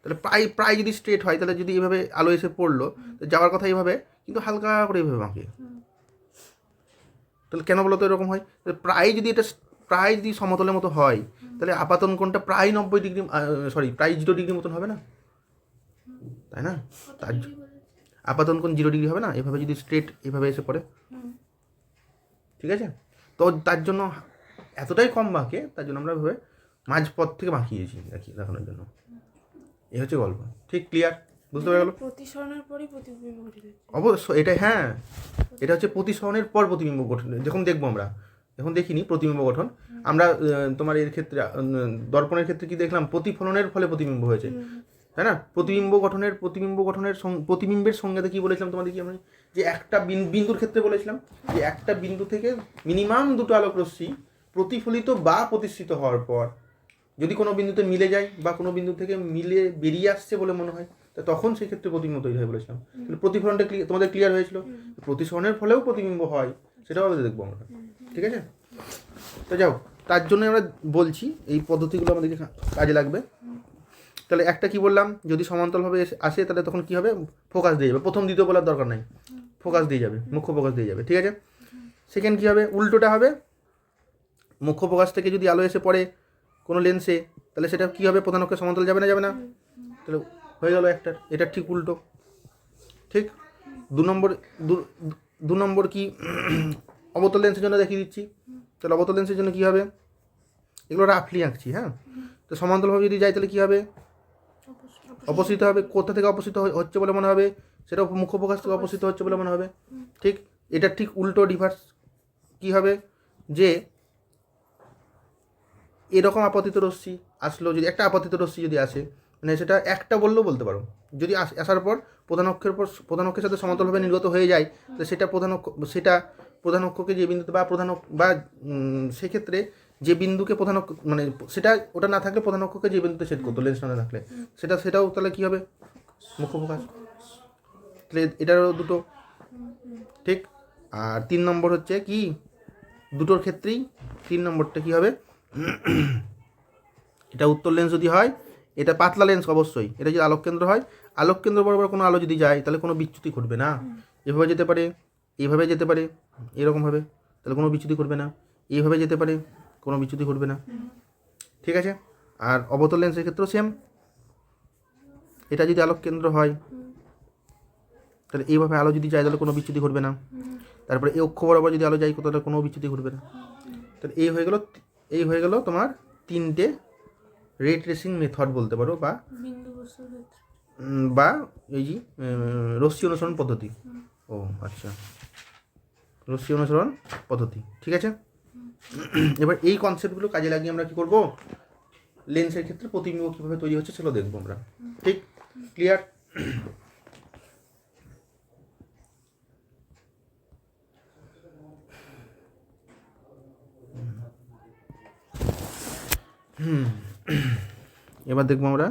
[SPEAKER 1] তাহলে প্রায় যদি স্ট্রেট হয়, তাহলে যদি এভাবে আলো এসে পড়লো, যাওয়ার কথা এইভাবে, কিন্তু হালকা করে এইভাবে বাঁকে। তাহলে কেন বলো তো এরকম হয়? প্রায় যদি সমতলের মতো হয়, তাহলে আপাতন কোণটা প্রায় 90 ডিগ্রি, প্রায় 0 ডিগ্রি মতন হবে না, তাই না? তার আপাতন কোণ 0 ডিগ্রি হবে না, এভাবে যদি স্ট্রেট এভাবে এসে পড়ে। ঠিক আছে, তো তার জন্য এতটাই কম বাঁকে, তার জন্য আমরা এভাবে মাঝপথ থেকে বাঁকিয়েছি দেখানোর জন্য। এই হচ্ছে গল্প। ঠিক ক্লিয়ার? বুঝতে পেরে গেল?
[SPEAKER 2] প্রতিসরণের পরই প্রতিবিম্ব ঘটে।
[SPEAKER 1] অবশ্যই এটা, হ্যাঁ, এটা হচ্ছে প্রতিসরণের পর প্রতিবিম্ব গঠন। যখন দেখবো আমরা, এখন দেখিনি প্রতিবিম্ব গঠন, আমরা তোমার এর ক্ষেত্রে দর্পণের ক্ষেত্রে কি দেখলাম, প্রতিফলনের ফলে প্রতিবিম্ব হয়েছে, তাই না? প্রতিবিম্বের সংজ্ঞাতে কি বলেছিলাম তোমাদের, কি আমরা যে একটা বিন্দুর ক্ষেত্রে বলেছিলাম যে একটা বিন্দু থেকে মিনিমাম 2টো আলোক রশ্মি প্রতিফলিত বা প্রতিষ্ঠিত হওয়ার পর যদি কোনো বিন্দুতে মিলে যায় বা কোনো বিন্দু থেকে মিলে বেরিয়ে আসছে বলে মনে হয়, তা তখন সেই ক্ষেত্রে প্রতিবিম্ব তৈরি হয় বলেছিলাম। তাহলে প্রতিফলনটা তোমাদের ক্লিয়ার হয়েছিল, প্রতিসরণের ফলেও প্রতিবিম্ব হয়, সেটাও দেখবো আমরা। ঠিক আছে, তো যাও, তার জন্য আমরা বলছি এই পদ্ধতিগুলো আমাদেরকে কাজে লাগবে। তাহলে একটা কি বললাম, যদি সমান্তরালভাবে আসে তাহলে তখন কি হবে, ফোকাস দিয়ে যাবে, প্রথম দ্বিতীয় বলার দরকার নাই, ফোকাস দিয়ে যাবে, মুখ্য ফোকাস দিয়ে যাবে। ঠিক আছে, সেকেন্ড কি হবে, উল্টোটা হবে, মুখ্য ফোকাস থেকে যদি আলো এসে পড়ে কোনো লেন্সে, তাহলে সেটা কী হবে, প্রধান অক্ষে সমান্তরাল যাবে না? তাহলে হয়ে গেল একটা, এটা ঠিক উল্টো। ঠিক, 2 নম্বর কি, অবতল লেন্সের জন্য দেখিয়ে দিচ্ছি। তাহলে অবতল লেন্সের জন্য কী হবে, এগুলো রাফলি আঁকছি, হ্যাঁ। তো সমান্তরালভাবে যদি যায় তাহলে কী হবে, অপসৃত হবে। কোথা থেকে অপসৃত হচ্ছে বলে মনে হবে, সেটা মুখ্য ফোকাস থেকে অপসৃত হচ্ছে বলে মনে হবে। ঠিক, এটা ঠিক উল্টো রিভার্স কী হবে, যে এরকম আপতিত রশ্মি আসলো, যদি একটা আপতিত রশ্মি যদি আসে, মানে সেটা একটা বললেও বলতে পারো, যদি আসার পর প্রধান অক্ষের সাথে সমান্তরালভাবে নির্গত হয়ে যায়, তো সেটা প্রধান অক্ষকে যে বিন্দুতে বা সেক্ষেত্রে যে বিন্দুকে প্রধান অক্ষ, মানে সেটা ওটা না থাকলে প্রধান অক্ষকে যে বিন্দুতে ছেদ করতো লেন্স না থাকলে, সেটাও তাহলে কী হবে, মুখ্য ফোকাস। তাহলে এটারও দুটো। ঠিক, আর 3 নম্বর হচ্ছে কি, দুটোর ক্ষেত্রেই 3 নম্বরটা কী হবে, এটা উত্তর লেন্স যদি হয়, এটা পাতলা লেন্স অবশ্যই, এটা যদি আলোক কেন্দ্র হয়, আলোক কেন্দ্র বরাবর কোনো আলো যদি যায় তাহলে কোনো বিচ্যুতি ঘটবে না। এভাবে যেতে পারে, এইভাবে যেতে পারে, এরকমভাবে, তাহলে কোনো বিচ্যুতি ঘটবে না। এইভাবে যেতে পারে, কোনো বিচ্যুতি ঘটবে না। ঠিক আছে, আর অবতল লেন্সের ক্ষেত্রেও সেম, এটা যদি আলোক কেন্দ্র হয় তাহলে এইভাবে আলো যদি যায় তাহলে কোনো বিচ্যুতি ঘটবে না। তারপরে এই অক্ষ বরাবর যদি আলো যায় কোথাও কোনো বিচ্যুতি ঘটবে না। তাহলে এই হয়ে গেল তোমার 3টে রে ট্রেসিং মেথড বলতে পারো, বা বা এই যে রশ্মি অনুসরণ পদ্ধতি। ও আচ্ছা, রশ্মি অনুসরণ পদ্ধতি, ঠিক আছে। এবার এই কনসেপ্টগুলো কাজে লাগিয়ে আমরা কী করব, লেন্সের ক্ষেত্রে প্রতিবিম্ব কীভাবে তৈরি হচ্ছে সেগুলো দেখবো আমরা। ঠিক, ক্লিয়ার? এবার দেখবো আমরা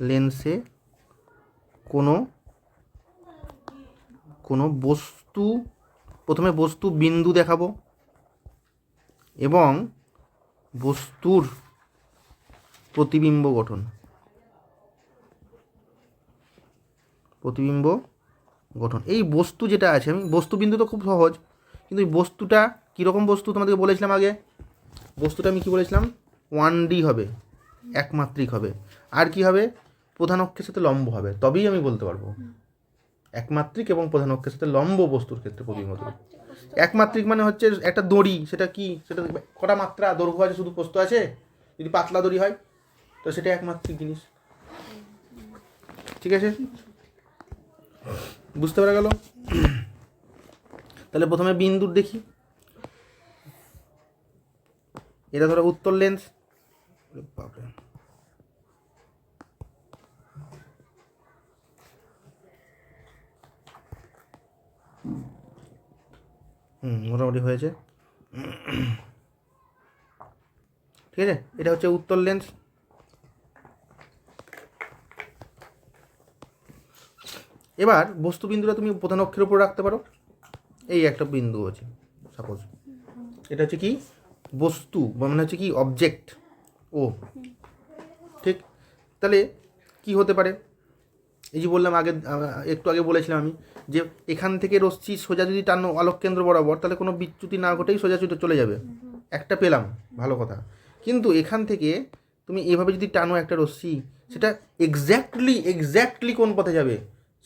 [SPEAKER 1] লেন্সে কোনো কোনো বস্তু, প্রথমে বস্তু বিন্দু দেখাবো এবং বস্তুর প্রতিবিম্ব গঠন, প্রতিবিম্ব গঠন। এই বস্তু যেটা আছে, আমি বস্তু বিন্দু তো খুব সহজ, কিন্তু এই বস্তুটা কীরকম বস্তু তোমাদেরকে বলেছিলাম আগে। বস্তুটা আমি কী বলেছিলাম, 1D হবে, একমাত্রিক হবে। আর কি হবে, প্রধান অক্ষের সাথে লম্ব হবে, তবেই আমি বলতে পারবো একমাত্রিক এবং প্রধান অক্ষের সাথে লম্ব বস্তুর ক্ষেত্রে প্রতিবিম্ব তৈরি। একমাত্রিক মানে হচ্ছে একটা দড়ি, সেটা কি, সেটা কটা মাত্রা দৈর্ঘ্য আছে, শুধু প্রস্থ আছে। যদি পাতলা দড়ি হয় তো সেটা একমাত্রিক জিনিস, ঠিক আছে, বুঝতে পারা গেল। তাহলে প্রথমে বিন্দুর দেখি। এটা ধরো উত্তর লেন্স, বাপরে, মোটামুটি হয়েছে, ঠিক আছে। এটা হচ্ছে উত্তর লেন্স। এবার বস্তু বিন্দুটা তুমি প্রধান অক্ষের উপর রাখতে পারো। এই একটা বিন্দু আছে সাপোজ, এটা হচ্ছে কি বস্তু, বা মানে হচ্ছে কি অবজেক্ট ও, ঠিক। তাহলে কি হতে পারে, এই যে বললাম আগে, একটু আগে বলেছিলাম আমি, যে এখান থেকে রশ্মি সোজা যদি টানো আলোক কেন্দ্র বরাবর, তাহলে কোনো বিচ্যুতি না ঘটেই সোজা চলে যাবে, একটা পেলাম, ভালো কথা। কিন্তু এখান থেকে তুমি এভাবে যদি টানো একটা রশ্মি, সেটা এক্স্যাক্টলি কোন পথে যাবে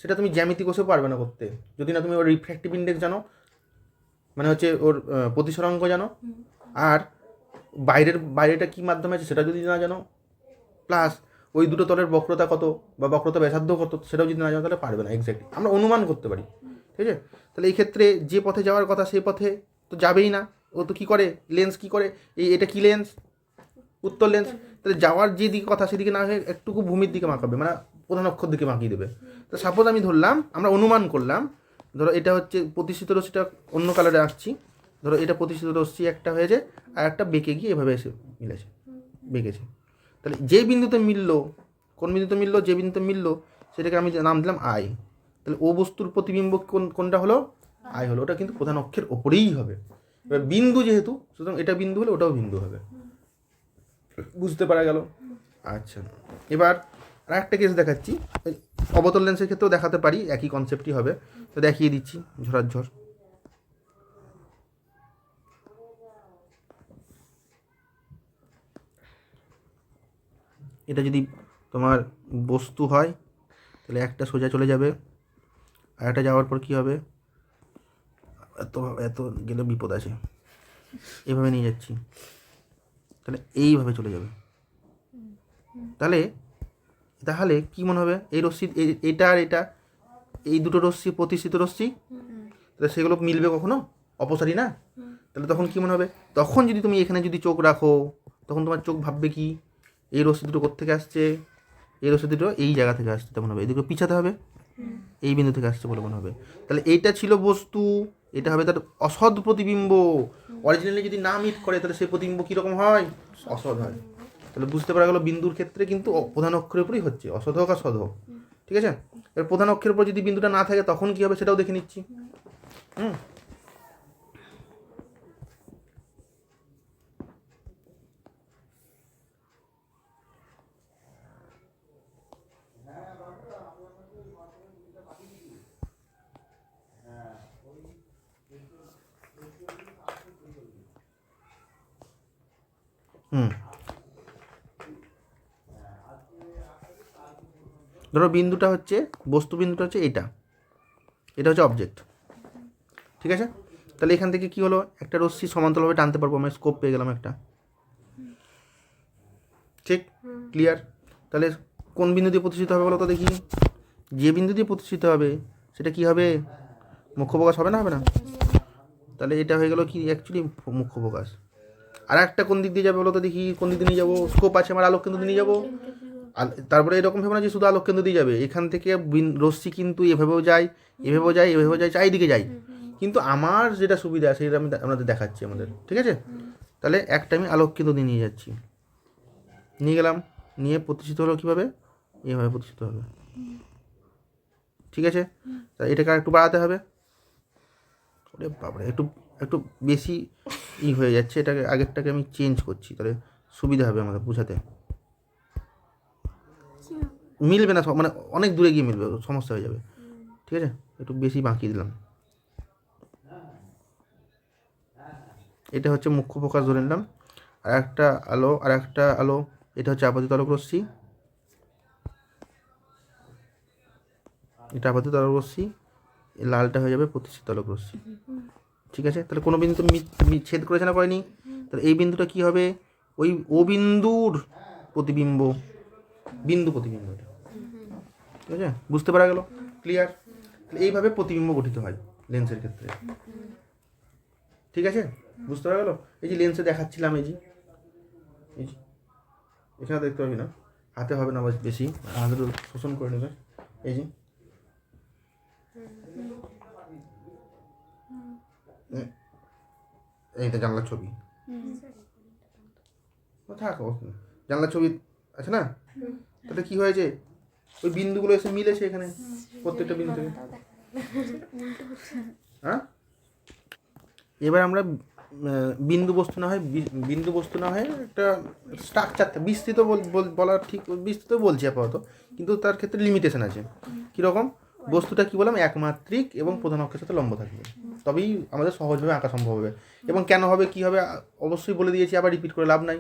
[SPEAKER 1] সেটা তুমি জ্যামিতি কোষেও পারবে না করতে, যদি না তুমি ওর রিফ্র্যাক্টিভ ইন্ডেক্স জানো, মানে হচ্ছে ওর প্রতিসরাঙ্ক জানো, আর বাইরেটা কী মাধ্যমে আছে সেটা যদি না জানো, প্লাস ওই দুটো তলের বক্রতা কত বা বক্রতা ব্যাসার্ধ কত সেটাও যদি না জানো, তাহলে পারবে না এক্স্যাক্টলি। আমরা অনুমান করতে পারি, ঠিক আছে। তাহলে এই ক্ষেত্রে যে পথে যাওয়ার কথা সেই পথে তো যাবেই না, ও তো কী করে, লেন্স কী করে, এটা কী লেন্স, উত্তর লেন্স। তাহলে যাওয়ার যে দিকে কথা সেদিকে না হয়ে একটুকু ভূমির দিকে মাঁকাবে, মানে প্রধান অক্ষর দিকে মাঁকিয়ে দেবে। তো সাপোজ আমি ধরলাম, আমরা অনুমান করলাম, ধরো এটা হচ্ছে প্রতিষ্ঠিত রশ্মিটা, অন্য কালারে আসছি, ধরো এটা প্রতিষ্ঠিত রশ্মি একটা হয়েছে, আর একটা বেঁকে গিয়ে এভাবে এসে মিলেছে, বেঁকেছে। তাহলে যে বিন্দুতে মিললো, কোন বিন্দুতে মিললো, যে বিন্দুতে মিললো সেটাকে আমি নাম দিলাম আই। তাহলে ও বস্তুর প্রতিবিম্ব কোনটা হলো, আই হলো। ওটা কিন্তু প্রধান অক্ষের ওপরেই হবে। এবার বিন্দু যেহেতু, সুতরাং এটা বিন্দু হলে ওটাও বিন্দু হবে, বুঝতে পারা গেল। আচ্ছা, এবার আর একটা কেস দেখাচ্ছি, অবতল লেন্সের ক্ষেত্রেও দেখাতে পারি, একই কনসেপ্টই হবে। তো দেখিয়ে দিচ্ছি ঝরাঝর। এটা যদি তোমার বস্তু হয় তাহলে একটা সোজা চলে যাবে, আর একটা যাওয়ার পর কী হবে, এত এত গেলে বিপদ আছে, এভাবে নিয়ে যাচ্ছি, তাহলে এইভাবে চলে যাবে। তাহলে তাহলে কী মনে হবে, এই রশ্মি, এটা আর এটা, এই দুটো রশ্মি প্রতিষ্ঠিত রশ্মি, তাহলে সেগুলো মিলবে কখনো, অপসারী না। তাহলে তখন কী মনে হবে, তখন যদি তুমি এখানে যদি চোখ রাখো, তখন তোমার চোখ ভাববে কি, এই রশ্মি দুটো কোত্থেকে আসছে, এই রশ্মি দুটো এই জায়গা থেকে আসছে, তেমন হবে, এই দুটো পিছাতে হবে, এই বিন্দু থেকে আসছে বলে মনে হবে। তাহলে এইটা ছিল বস্তু, এটা হবে তার অসৎ প্রতিবিম্ব। অরিজিনালি যদি না মিট করে তাহলে সেই প্রতিবিম্ব কীরকম হয়, অসৎ হয়। তাহলে বুঝতে পারা গেলো বিন্দুর ক্ষেত্রে কিন্তু প্রধান অক্ষরের উপরেই হচ্ছে, অসৎ হোক আর সৎ হোক, ঠিক আছে। এবার প্রধান অক্ষরের উপর যদি বিন্দুটা না থাকে তখন কী হবে সেটাও দেখে নিচ্ছি। ধরো বিন্দুটা হচ্ছে, বস্তু বিন্দুটা হচ্ছে এটা, এটা হচ্ছে অবজেক্ট, ঠিক আছে। তাহলে এখান থেকে কি হলো, একটা রশ্মি সমান্তরালভাবে টানতে পারবো, আমরা স্কোপ পেয়ে গেলাম একটা, ঠিক। ক্লিয়ার? তাহলে কোন বিন্দু দিয়ে প্রতিষ্ঠিত হবে বলো তো দেখি? যে বিন্দু দিয়ে প্রতিষ্ঠিত হবে সেটা কি হবে? মুখ্য ফোকাস হবে না, হবে না? তাহলে এটা হয়ে গেল কি অ্যাকচুয়ালি মুখ্য ফোকাস। আর একটা কোন দিক দিয়ে যাবে বলো তো দেখি? কোন দিক দিয়ে নিয়ে যাবো? স্কোপ আছে আমার, আলোক কেন্দ্র দিয়ে নিয়ে যাবো। তারপরে এরকম ভেবে না যে শুধু আলোক কেন্দ্র দিয়ে যাবে, এখান থেকে রশ্মি কিন্তু এভাবেও যায়, এভাবেও যায়, এভাবেও যায়, চারিদিকে যায়। কিন্তু আমার যেটা সুবিধা সেটা আমি আপনাদের দেখাচ্ছি আমাদের, ঠিক আছে? তাহলে একটা আমি আলোক কেন্দ্র দিয়ে নিয়ে যাচ্ছি, নিয়ে গেলাম, নিয়ে প্রতিষ্ঠিত হলো কীভাবে? এভাবে প্রতিষ্ঠিত হবে, ঠিক আছে? তা এটাকে আর একটু বাড়াতে হবে। ওরে বাবারে, একটু একটু বেশি হয়ে যাচ্ছে, এটাকে আগেরটাকে আমি চেঞ্জ করছি, তাহলে সুবিধা হবে আমাদের বোঝাতে। মিলবে না সব, মানে অনেক দূরে গিয়ে মিলবে, সমস্যা হয়ে যাবে, ঠিক আছে? একটু বেশি বাঁকিয়ে দিলাম। এটা হচ্ছে মুখ্য ফোকাস ধরে নিলাম, আর একটা আলো, এটা হচ্ছে আপাতিত আলোক রশ্মি, এটা আপাতিত আলোক রশ্মি, এই লালটা হয়ে যাবে প্রতিষ্ঠিত আলোক রশ্মি, ঠিক আছে? তাহলে কোনো বিন্দু ছেদ করেছে না, করেনি? তাহলে এই বিন্দুটা কি হবে? ওই ও বিন্দুর প্রতিবিম্ব, বিন্দু প্রতিবিম্ব, ঠিক আছে? বুঝতে পারা গেল? ক্লিয়ার? এইভাবে প্রতিবিম্ব গঠিত হয় লেন্সের ক্ষেত্রে, ঠিক আছে? বুঝতে পারা গেল? এই যে লেন্সে দেখাচ্ছিলাম, এই যে এখানে দেখতে পাবি না, হাতে হবে না বেশি, হাতে শোষণ করে নেবে। এই যে এইটা জানলার ছবি, থাকো জানলার ছবি আছে না? তাহলে কি হয়েছে? ওই বিন্দুগুলো এসে মিলেছে এখানে, প্রত্যেকটা বিন্দু থেকে। হ্যাঁ, এবার আমরা বিন্দু বস্তু না হয় একটা স্ট্রাকচার, বিস্তৃত বলার ঠিক, বিস্তৃত বলছি আপাতত, কিন্তু তার ক্ষেত্রে লিমিটেশন আছে। কীরকম? বস্তুটা কি বললাম? একমাত্রিক এবং প্রধান অক্ষের সাথে লম্ব থাকবে, তবেই আমাদের সহজভাবে আঁকা সম্ভব হবে। এবং কেন হবে, কী হবে, অবশ্যই বলে দিয়েছি, আবার রিপিট করে লাভ নাই,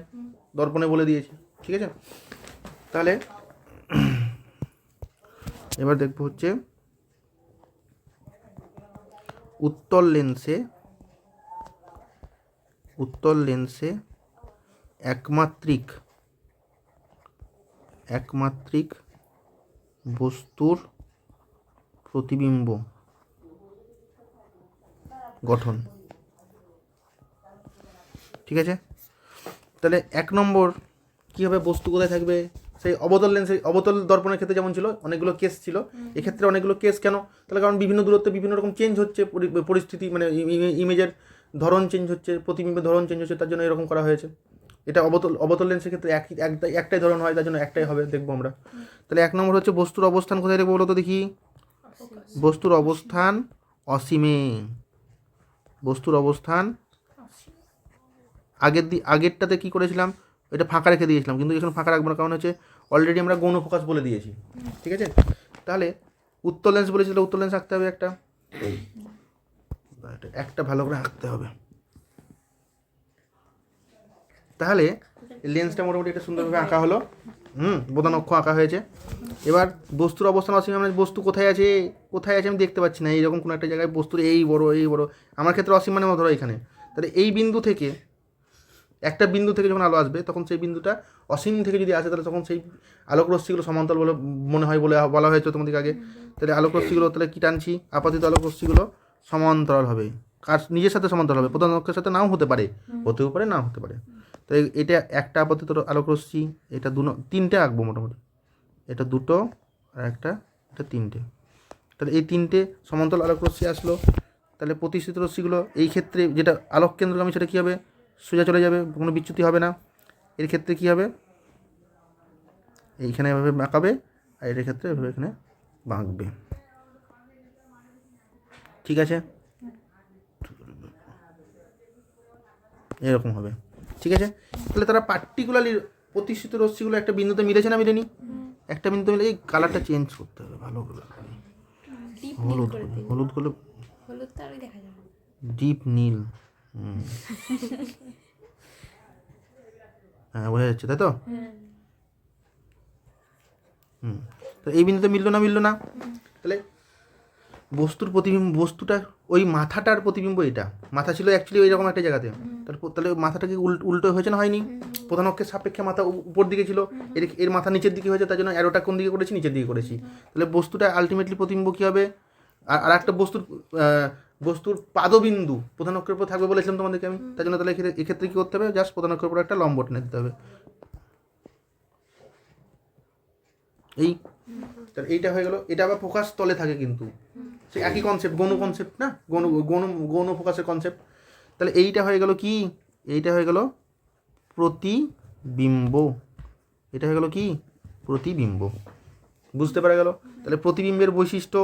[SPEAKER 1] দর্পণে বলে দিয়েছি, ঠিক আছে? তাহলে এবার দেখবো হচ্ছে উত্তল লেন্সে একমাত্রিক বস্তুর প্রতিবিম্ব গঠন, ঠিক আছে? তাহলে 1 নম্বর কী হবে? বস্তু কোথায় থাকবে? সেই অবতল দর্পণের ক্ষেত্রে যেমন ছিল অনেকগুলো কেস ছিল, এক্ষেত্রে অনেকগুলো কেস কেন? তাহলে কারণ বিভিন্ন দূরত্বে বিভিন্ন রকম চেঞ্জ হচ্ছে, পরিস্থিতি, মানে ইমেজের ধরন চেঞ্জ হচ্ছে, প্রতিবিম্বের ধরন চেঞ্জ হচ্ছে, তার জন্য এরকম করা হয়েছে। এটা অবতল লেন্সের ক্ষেত্রে একটাই ধরন হয়, তার জন্য একটাই হবে, দেখবো আমরা। তাহলে 1 নম্বর হচ্ছে বস্তুর অবস্থান কোথায় দেখবো বলো তো দেখি? বস্তুর অবস্থান অসীমে। বস্তুর অবস্থান আগেরটাতে কি করেছিলাম? এটা ফাঁকা রেখে দিয়েছিলাম, কিন্তু এখানে ফাঁকা রাখবো না, কারণ হচ্ছে অলরেডি আমরা গৌণ ফোকাস বলে দিয়েছি, ঠিক আছে? তাহলে উত্তল লেন্স বলেছিল, উত্তল লেন্স আঁকতে হবে একটা ভালো করে আঁকতে হবে। তাহলে লেন্সটা মোটামুটি একটা সুন্দরভাবে আঁকা হলো, প্রধান অক্ষ আঁকা হয়েছে। এবার বস্তুর অবস্থান অসীম, আমরা বস্তু কোথায় আছে আমি দেখতে পাচ্ছি না, এইরকম কোনো একটা জায়গায় বস্তুর এই বড়, আমার ক্ষেত্রে অসীম মানে ধরো এখানে। তাহলে এই বিন্দু থেকে, একটা বিন্দু থেকে যখন আলো আসবে, তখন সেই বিন্দুটা অসীম থেকে যদি আসে, তাহলে তখন সেই আলোক রশ্মিগুলো সমান্তরাল বলে মনে হয়, বলা হয়েছে তোমাদের আগে। তাহলে আলোক রশ্মিগুলো তাহলে কী টানছি? আপাতিত আলোক রশ্মিগুলো সমান্তরাল হবে, কার নিজের সাথে সমান্তরাল হবে, প্রধান অক্ষের সাথে নাও হতে পারে, হতেও পারে, নাও হতে পারে। তো এটা একটা আপাতিত আলোক রশ্মি, এটা তিনটে আঁকবো মোটামুটি, এটা দুটো, আর এটা তিনটে। তাহলে এই তিনটে সমান্তরাল আলোক রশ্মি আসলো। তাহলে প্রতিষ্ঠিত রশ্মিগুলো এই ক্ষেত্রে যেটা আলোক কেন্দ্রগামী, সেটা কী হবে? সোজা চলে যাবে, কোনো বিচ্যুতি হবে না। এর ক্ষেত্রে কী হবে? এইখানে এভাবে বাঁকাবে, আর এর ক্ষেত্রে এভাবে এখানে বাঁকবে, ঠিক আছে? এরকম হবে, ঠিক আছে? তাহলে তারা পার্টিকুলারলি প্রতিষ্ঠিত রশ্মিগুলো একটা বিন্দুতে মিলেছে না, মিলেনি? একটা বিন্দুতে মিলে, এই কালারটা চেঞ্জ করতে হবে ভালো করে, হলুদ করলে ডিপ নীল, হ্যাঁ বোঝা যাচ্ছে, তাই তো? তো এই বিন্দুতে মিললো না? তাহলে বস্তুর প্রতিবিম্ব, বস্তুটা ওই মাথাটার প্রতিবিম্ব এটা, মাথা ছিল অ্যাকচুয়ালি ওইরকম একটা জায়গাতে, তাহলে মাথাটা কি উল্টো হয়েছে না হয়নি? প্রধান অক্ষের সাপেক্ষে মাথা উপর দিকে ছিল, এর মাথা নিচের দিকে হয়েছে, তার জন্য অ্যারোটা কোন দিকে করেছি? নিচের দিকে করেছি। তাহলে বস্তুটা আলটিমেটলি প্রতিবিম্ব কী হবে? আর একটা বস্তুর পাদবিন্দু প্রধান অক্ষের উপর থাকবে বলেছিলাম তোমাদেরকে আমি, তার জন্য তাহলে এক্ষেত্রে কী করতে হবে? জাস্ট প্রধান অক্ষের উপর একটা লম্ব টেনে দিতে হবে। তাহলে এইটা হয়ে গেল। এটা আবার ফোকাস তলে থাকে, কিন্তু সে একই কনসেপ্ট, গৌণ কনসেপ্ট না, গৌণ ফোকাসের কনসেপ্ট। তাহলে এইটা হয়ে গেল কি? এইটা হয়ে গেল প্রতিবিম্ব। এটা হয়ে গেল কি? প্রতিবিম্ব। বুঝতে পারা গেল? তাহলে প্রতিবিম্বের বৈশিষ্ট্য,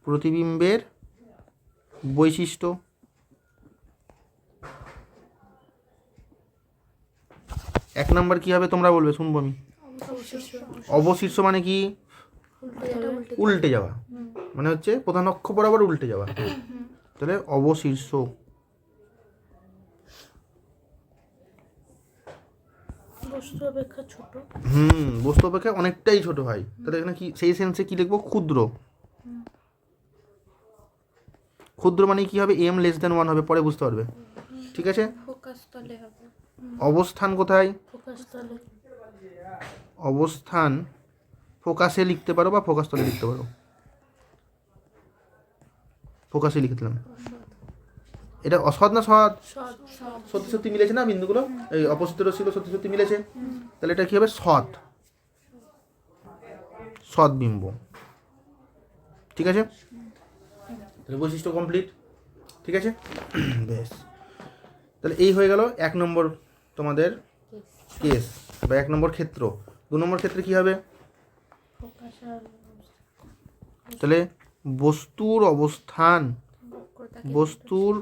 [SPEAKER 1] প্রতিবিম্বের বৈশিষ্ট্য, এক নাম্বার কি হবে তোমরা বলবে, শুনবো আমি। অবশীর্ষ মানে কি? উল্টে যাওয়া, মানে হচ্ছে প্রধান অক্ষ বরাবর উল্টে যাওয়া। তাহলে অবশীর্ষ।
[SPEAKER 2] বস্তু অপেক্ষা ছোট।
[SPEAKER 1] বস্তু অপেক্ষা অনেকটাই ছোট হয়। তাহলে এখানে কি সেই সেন্সে কি লিখবো? ক্ষুদ্র। ক্ষুদ্র মানে কি হবে? m<1 হবে, পরে বুঝতে পারবে। ঠিক আছে।
[SPEAKER 2] ফোকাস তলে হবে।
[SPEAKER 1] অবস্থান কোথায়?
[SPEAKER 2] ফোকাস তলে।
[SPEAKER 1] অবস্থান ফোকাসে লিখতে পারো বা ফোকাস তলে লিখতে পারো। ফোকাসে লিখলাম। এটা অসৎ না সৎ? সত্যি সত্যি মিলেছে না বিন্দুগুলো? এই অপস্থিত ছিল, সত্যি সত্যি মিলেছে। তাহলে এটা কি হবে? সৎ, সৎ বিম্ব। ঠিক আছে, তাহলে বৈশিষ্ট্য কমপ্লিট। ঠিক আছে, বেশ। তাহলে এই হয়ে গেল 1 নম্বর তোমাদের কেস বা 1 নম্বর ক্ষেত্র। 2 নম্বর ক্ষেত্রে কি হবে? তাহলে বস্তুর অবস্থান, বস্তুর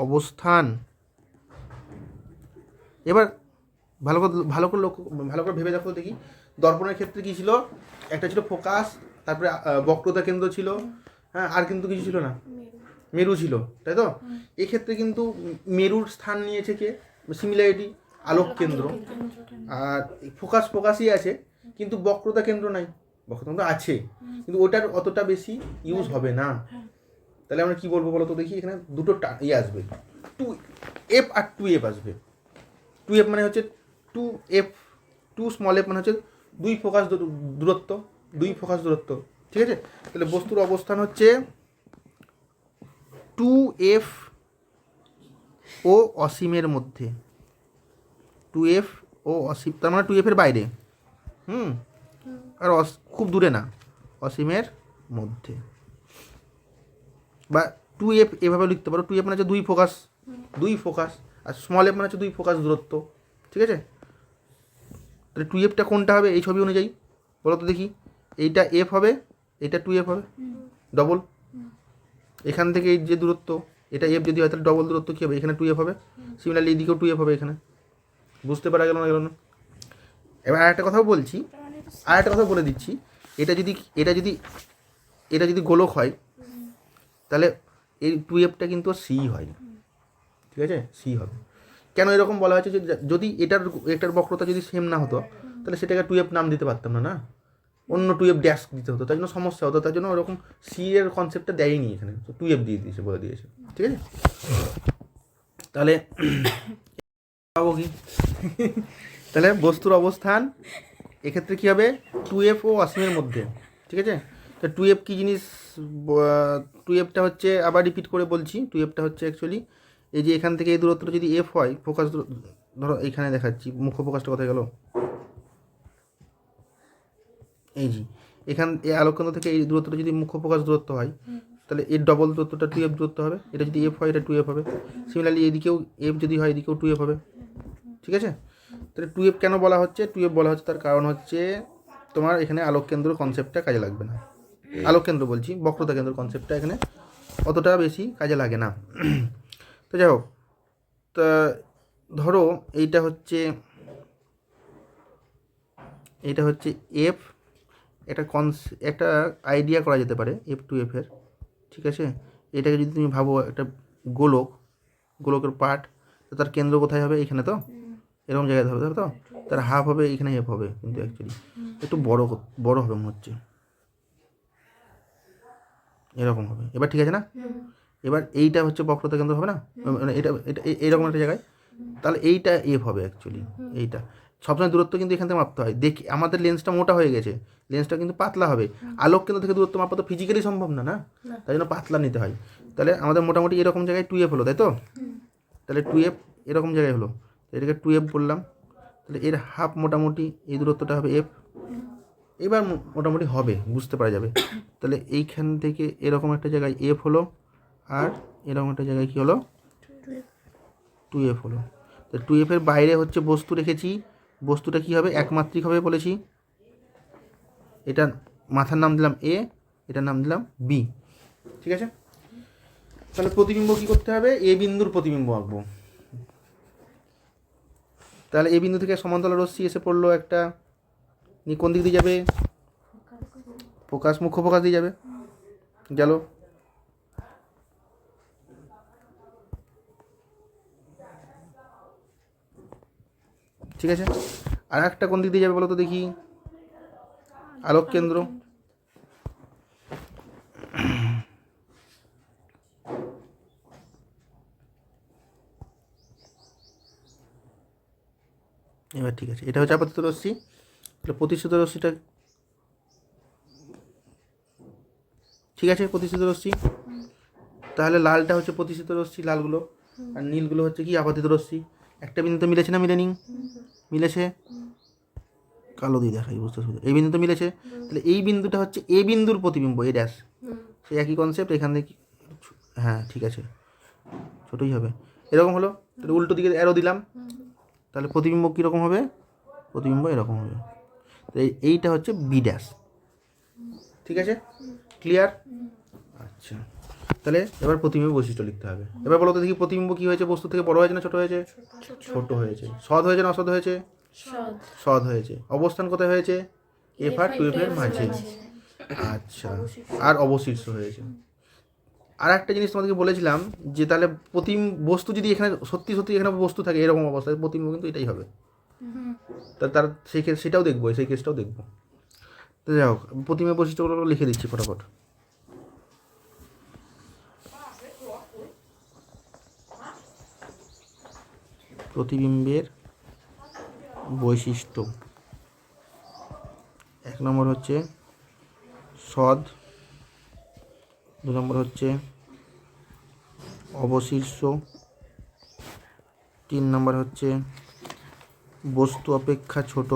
[SPEAKER 1] অবস্থান। এবার ভালো করে ভেবে দেখো দেখি। দর্পণের ক্ষেত্রে কি ছিল? একটা ছিল ফোকাস, তারপরে বক্রতা কেন্দ্র ছিল, হ্যাঁ, আর কিন্তু কিছু ছিল না, মেরু ছিল, তাই তো? এক্ষেত্রে কিন্তু মেরুর স্থান নিয়েছে কে? সিমিলারিটি, আলোক কেন্দ্র। আর ফোকাসই আছে, কিন্তু বক্রতা কেন্দ্র নাই। বক্রতা কেন্দ্র আছে, কিন্তু ওটার অতটা বেশি ইউজ হবে না। তাহলে আমরা কি বলবো বলো তো দেখি? এখানে দুটো আসবে, 2f আর 2f আসবে। 2f মানে হচ্ছে 2f, 2 স্মল f মানে হচ্ছে 2 ফোকাস দূরত্ব, 2 ফোকাস দূরত্ব। ঠিক আছে, তাহলে বস্তুর অবস্থান হচ্ছে 2f ও অসীমের মধ্যে। 2f ও অসীম, তার মানে 2f এর বাইরে, আর খুব দূরে না, অসীমের মধ্যে। বা 2f এভাবে লিখতে পারো। 2f মানে হচ্ছে 2 ফোকাস, আর স্মল f মানে হচ্ছে 2 ফোকাস দূরত্ব। ঠিক আছে, তাহলে 2fটা কোনটা হবে এই ছবি অনুযায়ী বলো তো দেখি? এইটা f হবে, এটা 2f হবে, ডবল। এখান থেকে এই যে দূরত্ব, এটা f যদি হয় তাহলে ডবল দূরত্ব কী হবে? এখানে 2f হবে। সিমিলারলি এদিকেও 2f হবে এখানে। বুঝতে পারা গেল না গেল না? এবার আর একটা কথাও বলছি, আর একটা কথা বলে দিচ্ছি। এটা যদি গোলক হয়, তাহলে এই 2fটা কিন্তু সি হয়। ঠিক আছে, সি হবে। কেন এরকম বলা হয়েছে? যদি এটার বক্রতা যদি সেম না হতো, তাহলে সেটাকে 2f নাম দিতে পারতাম না, না, অন্য 2f ড্যাশ দিতে হতো, তাই জন্য সমস্যা হতো। তাই জন্য ওরকম সি এর কনসেপ্টটা দেয়নি এখানে, 2f দিয়ে দিয়েছে, বলে দিয়েছে। ঠিক আছে, তাহলে পাবো কি? তাহলে বস্তুর অবস্থান এক্ষেত্রে কী হবে? 2f ও অসীমের মধ্যে। ঠিক আছে, তো 2f কী জিনিস? 2fটা হচ্ছে, আবার রিপিট করে বলছি, 2fটা হচ্ছে অ্যাকচুয়ালি এই যে এখান থেকে এই দূরত্বটা যদি f হয়, ফোকাস ধরো এইখানে দেখাচ্ছি, মুখ্য ফোকাসটা কোথায় গেল? এই যে এই আলোককেন্দ্র থেকে এই দূরত্বটা যদি মুখ্য ফোকাস দূরত্ব হয়, তাহলে এর ডবল দূরত্বটা 2f দূরত্ব হবে। এটা যদি f হয়, এটা 2f হবে। সিমিলারলি এদিকেও f যদি হয়, এদিকেও 2f হবে। ঠিক আছে, তাহলে 2f কেন বলা হচ্ছে? 2f বলা হচ্ছে তার কারণ হচ্ছে তোমার এখানে আলোককেন্দ্র কনসেপ্টটা কাজে লাগবে না। আলোককেন্দ্র বলছি, বক্রতা কেন্দ্র কনসেপ্টটা এখানে অতটা বেশি কাজে লাগে না। তো যাই হোক, তা ধরো এইটা হচ্ছে এফ। একটা আইডিয়া করা যেতে পারে f2f এর। ঠিক আছে, এটাকে যদি তুমি ভাবো একটা গোলকের পার্ট, তো তার কেন্দ্র কোথায় হবে? এখানে তো, এরকম জায়গায় হবে তো, তার হাফ হবে এখানে এফ হবে, কিন্তু অ্যাকচুয়ালি একটু বড় হবে মনে হচ্ছে, এরকম হবে। এবার ঠিক আছে না? এবার এইটা হচ্ছে বক্রতা কেন্দ্র হবে না, মানে এটা এটা এইরকম একটা জায়গায়, তাহলে এইটা এফ হবে অ্যাকচুয়ালি। এইটা সবসময় দূরত্ব কিন্তু এখান থেকে মাপতে হয়। দেখি আমাদের লেন্সটা মোটা হয়ে গেছে, লেন্সটা কিন্তু পাতলা হবে। আলোক কেন্দ্র থেকে দূরত্ব মাপা তো ফিজিক্যালি সম্ভব না, না, তাই জন্য পাতলা নিতে হয়। তাহলে আমাদের মোটামুটি এরকম জায়গায় 2f হলো, তাই তো? তাহলে 2f এরকম জায়গায় হলো, এটাকে 2f বললাম। তাহলে এর হাফ মোটামুটি এই দূরত্বটা হবে এফ। এবার মোটামুটি হবে, বুঝতে পারা যাবে। তাহলে এইখান থেকে এরকম একটা জায়গায় এফ হলো, আর এরকম একটা জায়গায় কী হলো, 2f হলো। তো 2f এর বাইরে হচ্ছে বস্তু রেখেছি, বস্তুটা কী হবে, একমাত্রিক হবে বলেছি। এটা মাথার নাম দিলাম এ, এটার নাম দিলাম বি, ঠিক আছে? তাহলে প্রতিবিম্ব কী করতে হবে, এ বিন্দুর প্রতিবিম্ব আঁকবো। তাহলে এ বিন্দু থেকে সমান্তরাল রশ্মি এসে পড়লো একটা, কোন দিক দিয়ে যাবে, ফোকাস, মুখ্য ফোকাস দিয়ে যাবে, গেল। ঠিক আছে, আর একটা কোন দিক দিয়ে যাবে বলো তো দেখি, আলোক কেন্দ্র। এবার ঠিক আছে, এটা হচ্ছে আপতিত রশ্মি। তাহলে প্রতিষ্ঠিত রশ্মিটা ঠিক আছে, প্রতিষ্ঠিত রশ্মি। তাহলে লালটা হচ্ছে প্রতিষ্ঠিত রশ্মি, লালগুলো, আর নীলগুলো হচ্ছে কি আপতিত রশ্মি। একটা বিন্দুতে মিলেছে না, মিলেনি? মিলেছে, কালো দিয়ে দেখাই বুঝতে সুবিধা। এই বিন্দুতে মিলেছে, তাহলে এই বিন্দুটা হচ্ছে এ বিন্দুর প্রতিবিম্ব, এ ড্যাশ। সেই একই কনসেপ্ট এখান থেকে, হ্যাঁ ঠিক আছে, ছোটোই হবে। এরকম হলো, তাহলে উল্টো দিকে অ্যারো দিলাম, তাহলে প্রতিবিম্ব কীরকম হবে, প্রতিবিম্ব এরকম হবে। তো এইটা হচ্ছে বি ড্যাশ, ঠিক আছে, ক্লিয়ার? আচ্ছা, তাহলে এবার প্রতিবিম্ব বৈশিষ্ট্য লিখতে হবে। এবার বলো তো দেখি, প্রতিবিম্ব কী হয়েছে, বস্তু থেকে বড় হয়েছে না ছোটো হয়েছে? ছোট হয়েছে। সৎ হয়েছে না অসৎ হয়েছে? সৎ হয়েছে। অবস্থান কোথায় হয়েছে, এফ আর 2f এর মাঝে। আচ্ছা, আর অবশীর্ষ হয়েছে। আর একটা জিনিস তোমাদেরকে বলেছিলাম যে তাহলে বস্তু যদি এখানে সত্যি সত্যি এখানে বস্তু থাকে এরকম অবস্থায়, প্রতিবিম্ব কিন্তু এটাই হবে। তার সেই সেটাও দেখবো, সেই কেসটাও দেখবো। তো যাই হোক, প্রতিবিম্ব বৈশিষ্ট্যগুলো লিখে দিচ্ছি ফটাফট। প্রতিবিম্বের বৈশিষ্ট্য, 1 নম্বর হচ্ছে সদ, 2 নম্বর হচ্ছে অবশীর্ষ, 3 নম্বর হচ্ছে বস্তু অপেক্ষা ছোট,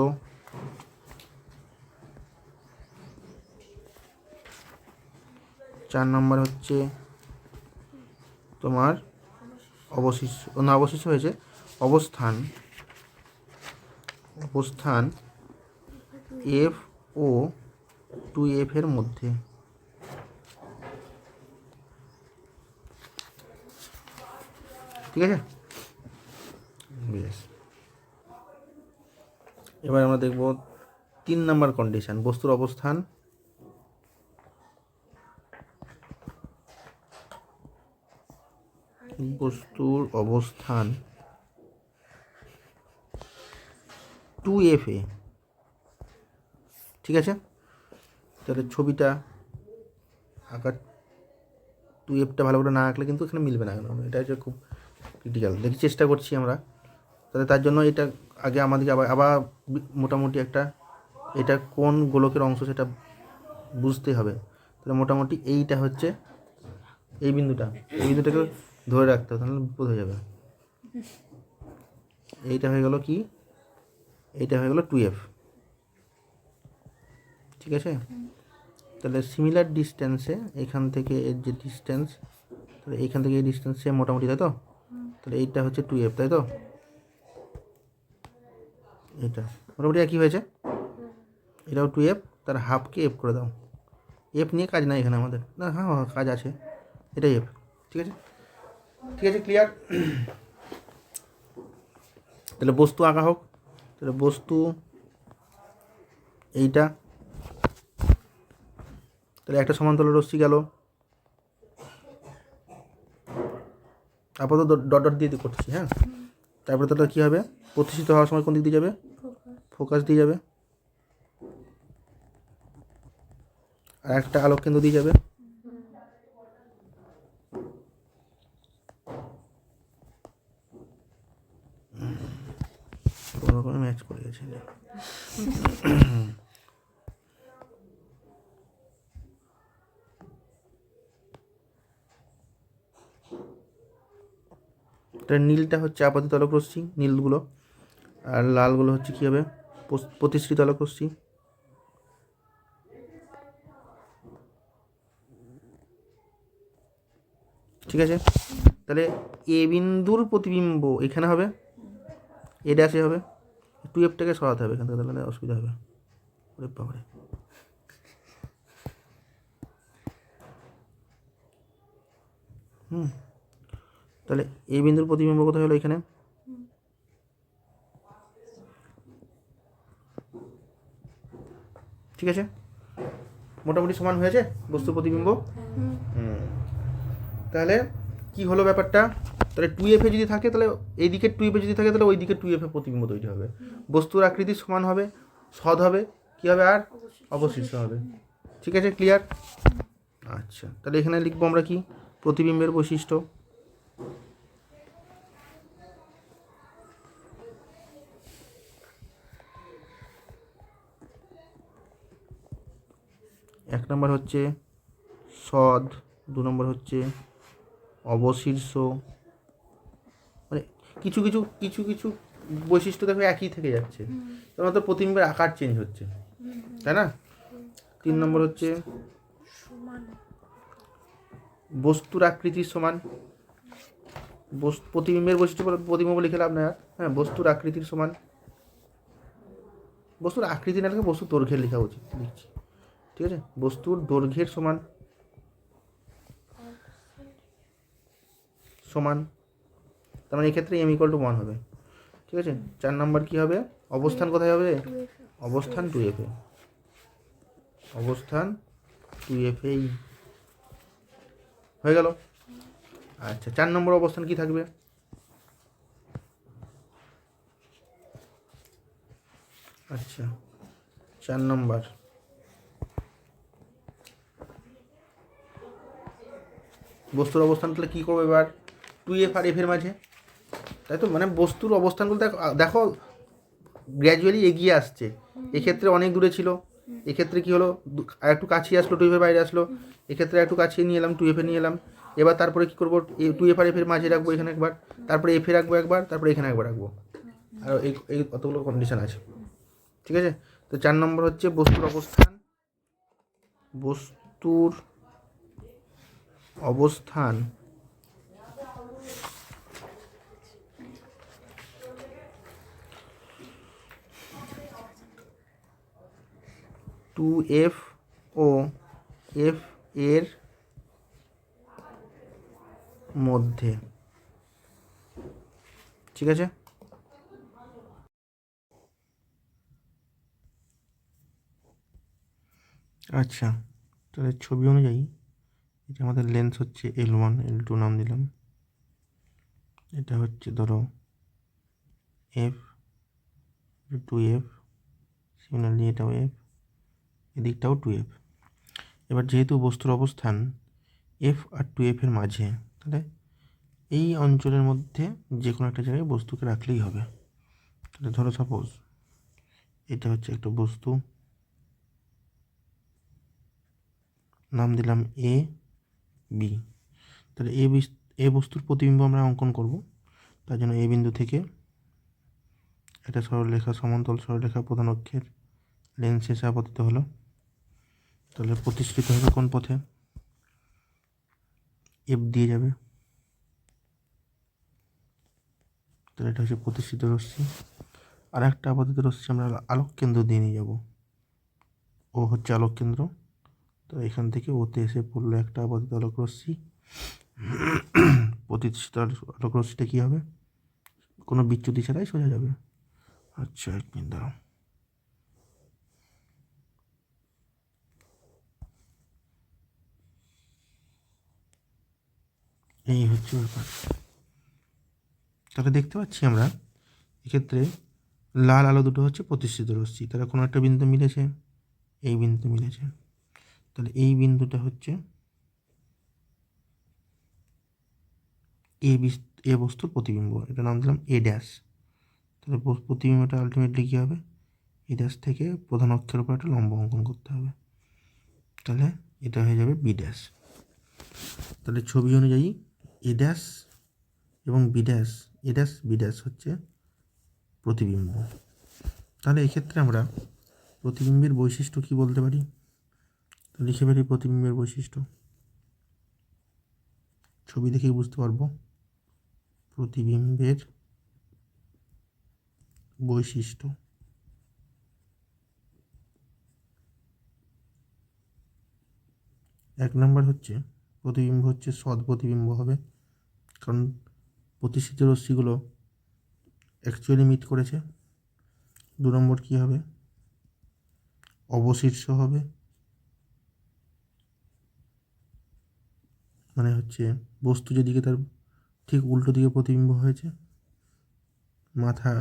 [SPEAKER 1] 4 নম্বর হচ্ছে তোমার অবশীর্ষ, না অবশীর্ষ হয়েছে, অবস্থান এফ ও 2f এর মধ্যে। ঠিক আছে, বেশ। এবার আমরা দেখব 3 নম্বর কন্ডিশন, বস্তুর অবস্থান বস্তুর অবস্থান 2f এ, ঠিক আছে? তাহলে ছবিটা আঁকার 2fটা ভালো করে না আঁকলে কিন্তু এখানে মিলবে না, এটা হচ্ছে খুব ক্রিটিক্যাল। দেখি চেষ্টা করছি আমরা। তাহলে তার জন্য এটা আগে আমাদেরকে আবার মোটামুটি একটা, এটা কোন গোলকের অংশ সেটা বুঝতে হবে। তাহলে মোটামুটি এইটা হচ্ছে এই বিন্দুটাকে ধরে রাখতে হবে, তাহলে বিপদ হয়ে যাবে। এইটা হয়ে গেল কি, এইটা হয়ে গেল 2f, ঠিক আছে? তাহলে সিমিলার ডিস্টেন্সে এখান থেকে এর যে ডিস্টেন্স, তাহলে এইখান থেকে এই ডিস্টেন্স সেম মোটামুটি, তাই তো? তাহলে এইটা হচ্ছে 2f, তাই তো? এটা মোটামুটি একই হয়েছে, এটাও 2f, তার হাফকে f করে দাও। f নিয়ে কাজ নাই এখানে আমাদের, না হ্যাঁ কাজ আছে, এটাই f, ঠিক আছে? ঠিক আছে, ক্লিয়ার? তাহলে বস্তু আঁকা হোক। তাহলে বস্তু এইটা, তাহলে একটা সমান্তরাল রশ্মি গেল, আপাতত ডট ডট দিয়ে করছি, হ্যাঁ। তারপরে তাহলে কী হবে, প্রতিষ্ঠিত হওয়ার সময় কোন দিক দিয়ে যাবে, ফোকাস দিয়ে যাবে, আর একটা আলোক কেন্দ্র দিয়ে যাবে। কোনো রকমে ম্যাচ করে গেছে। তাহলে নীলটা হচ্ছে আপাতিত আলোক রশ্মি, নীলগুলো, আর লালগুলো হচ্ছে কী হবে, প্রতিষ্ঠিত আলোক রশ্মি। ঠিক আছে, তাহলে এ বিন্দুর প্রতিবিম্ব এখানে হবে, এ ড্যাশে হবে, 2F-টাকে সরাতে হবে এখান থেকে, তাহলে অসুবিধা হবে। ওরে বাবারে, তাহলে এ বিন্দুর প্রতিবিম্ব কোথায় হলো, এখানে। ঠিক আছে, মোটামুটি সমান হয়েছে বস্তু প্রতিবিম্ব। তাহলে কি হলো ব্যাপারটা, তাহলে 2F যদি থাকে, তাহলে এই দিকে 2F যদি থাকে, তাহলে ওই দিকে 2F প্রতিবিম্ব তৈরি হবে, বস্তুর আকৃতি সমান হবে, সদ হবে, কি হবে, আর অবশিষ্ট হবে। ঠিক আছে, ক্লিয়ার। আচ্ছা, তাহলে এখানে লিখবো আমরা কি, প্রতিবিম্বের বৈশিষ্ট্য। এক নম্বর হচ্ছে সদ, 2 নম্বর হচ্ছে অবশীর্ষ, মানে কিছু কিছু কিছু কিছু বৈশিষ্ট্য দেখো একই থেকে যাচ্ছে, তোমার তো প্রতিবিম্বের আকার চেঞ্জ হচ্ছে, তাই না। 3 নম্বর হচ্ছে বস্তুর আকৃতির সমান, প্রতিবিম্বের বৈশিষ্ট্য প্রতিবিম্ব লিখে লাভ না, হ্যাঁ, বস্তুর আকৃতির সমান, বস্তুর আকৃতি না লিখে বস্তুর দৈর্ঘ্যের লেখা উচিত, লিখছি। ঠিক আছে, বস্তুর দৈর্ঘ্যের সমান, সমান, তার মানে এক্ষেত্রে m=1 হবে। ঠিক আছে, 4 নম্বর কি হবে, অবস্থান কোথায় হবে, অবস্থান 2F-এ, অবস্থান 2F-এই হয়ে গেল। আচ্ছা, 4 নম্বর অবস্থান কি থাকবে, আচ্ছা 4 নম্বর বস্তুর অবস্থান, তাহলে কী করবো এবার, 2F আর F-এর মাঝে, তাই তো, মানে বস্তুর অবস্থানগুলো দেখো গ্র্যাজুয়ালি এগিয়ে আসছে, এক্ষেত্রে অনেক দূরে ছিল, এক্ষেত্রে কী হলো, আর একটু কাছিয়ে আসলো, 2F-এর বাইরে আসলো, এক্ষেত্রে একটু কাছিয়ে নিয়ে এলাম, 2F-এ নিয়ে এলাম, এবার তারপরে কী করবো, 2F আর F-এর মাঝে রাখবো এখানে একবার, তারপরে F-এ রাখবো একবার, তারপরে এখানে একবার রাখবো, আর এই অতগুলো কন্ডিশন আছে। ঠিক আছে, তো 4 নম্বর হচ্ছে বস্তুর অবস্থান, বস্তুর অবস্থান 2F ও F-এর মধ্যে। ঠিক আছে, আচ্ছা, তাহলে ছবি অনুযায়ী এটা আমাদের লেন্স হচ্ছে L1, L2 নাম দিলাম, এটা হচ্ছে ধরো F, 2F, সিমিলারলি এটাও F, এদিকটাও 2F। এবার যেহেতু বস্তুর অবস্থান F আর 2F-এর মাঝে, তাহলে এই অঞ্চলের মধ্যে যে কোনো একটা জায়গায় বস্তুকে রাখলেই হবে। তাহলে ধরো সাপোজ এটা হচ্ছে একটা বস্তু, নাম দিলাম এ বি, তাহলে এ বস্তুর প্রতিবিম্ব আমরা অঙ্কন করব, তার জন্য এ বিন্দু থেকে একটা সরলরেখা, সমান্তরাল সরলরেখা প্রধান অক্ষের লেন্স শেষে আপতিত হলো, তাহলে প্রতিষ্ঠিত হবে কোন পথে, এফ দিয়ে যাবে, তাহলে এটা হচ্ছে প্রতিষ্ঠিত রশ্মি। আর একটা আপাতিত রশ্মি আমরা আলোক কেন্দ্র দিয়ে নিয়ে যাব, ও হচ্ছে আলোক কেন্দ্র, তো এখান থেকে ওতে এসে পড়লো একটা আপাতিত আলোক রশ্মি। প্রতিষ্ঠিত আলোক রশ্মিটা কী হবে, কোনো বিচ্যুতি ছাড়াই সোজা যাবে। আচ্ছা, এক মিনিট দাঁড়াও, এই হচ্ছে ব্যাপার। তাহলে দেখতে পাচ্ছি আমরা এক্ষেত্রে লাল আলো দুটো হচ্ছে প্রতিষ্ঠিত রশ্মি, তারা কোনো একটা বিন্দু মিলেছে, এই বিন্দু মিলেছে, তাহলে এই বিন্দুটা হচ্ছে এ বস্তুর প্রতিবিম্ব, এটা নাম দিলাম এ ড্যাশ। তাহলে প্রতিবিম্বটা আলটিমেটলি কী হবে, এ ড্যাশ থেকে প্রধান অক্ষের উপর একটা লম্ব অঙ্কন করতে হবে, তাহলে এটা হয়ে যাবে বি ড্যাশ। তাহলে ছবি অনুযায়ী এ ড্যাশ এবং B dash, a dash B dash হচ্ছে প্রতিবিম্ব। তাহলে এক্ষেত্রে আমরা প্রতিবিম্বের বৈশিষ্ট্য কী বলতে পারি, লিখে ফেলি প্রতিবিম্বের বৈশিষ্ট্য, ছবি দেখেই বুঝতে পারবো। প্রতিবিম্বের বৈশিষ্ট্য, এক নম্বর হচ্ছে প্রতিবিম্ব হচ্ছে সৎ প্রতিবিম্ব হবে, কারণ প্রতিষ্ঠিত রশ্মিগুলো অ্যাকচুয়ালি মিট করেছে। দু নম্বর কী হবে, অবশীর্ষ হবে, মানে হচ্ছে বস্তু যেদিকে তার ঠিক উল্টো দিকে প্রতিবিম্ব হয়েছে, মাথা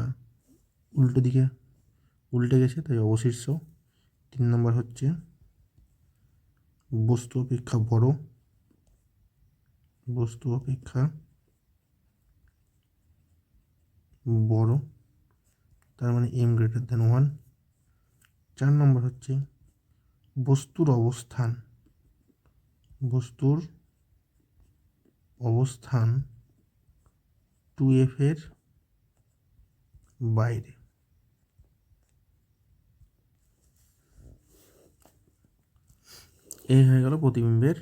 [SPEAKER 1] উল্টো দিকে উল্টে গেছে, তাই অবশীর্ষ। 3 নম্বর হচ্ছে বস্তু অপেক্ষা বড়, বস্তু অপেক্ষা বড়, তার মানে m>1। 4 নম্বর হচ্ছে বস্তুর অবস্থান, বস্তুর অবস্থান 2f এর বাইরে। এই হয়ে গেল প্রতিবিম্বের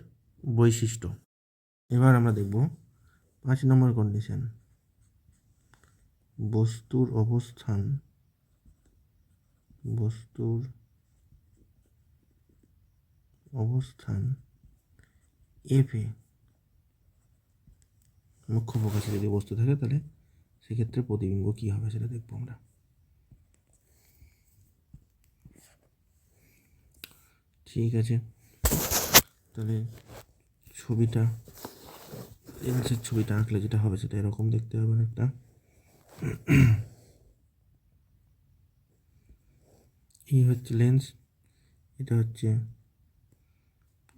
[SPEAKER 1] বৈশিষ্ট্য। এবার আমরা দেখব 5 নম্বর কন্ডিশন, বস্তুর অবস্থান, বস্তুর অবস্থান এফ এ মুখ্য ফোকাসে যদি বস্তু থাকে, তাহলে সেক্ষেত্রে প্রতিবিম্ব কী হবে সেটা দেখবো আমরা। ঠিক আছে, তাহলে ছবিটা লেন্সের ছবিটা আঁকলে যেটা হবে সেটা এরকম দেখতে হবে একটা। এই হচ্ছে লেন্স, এটা হচ্ছে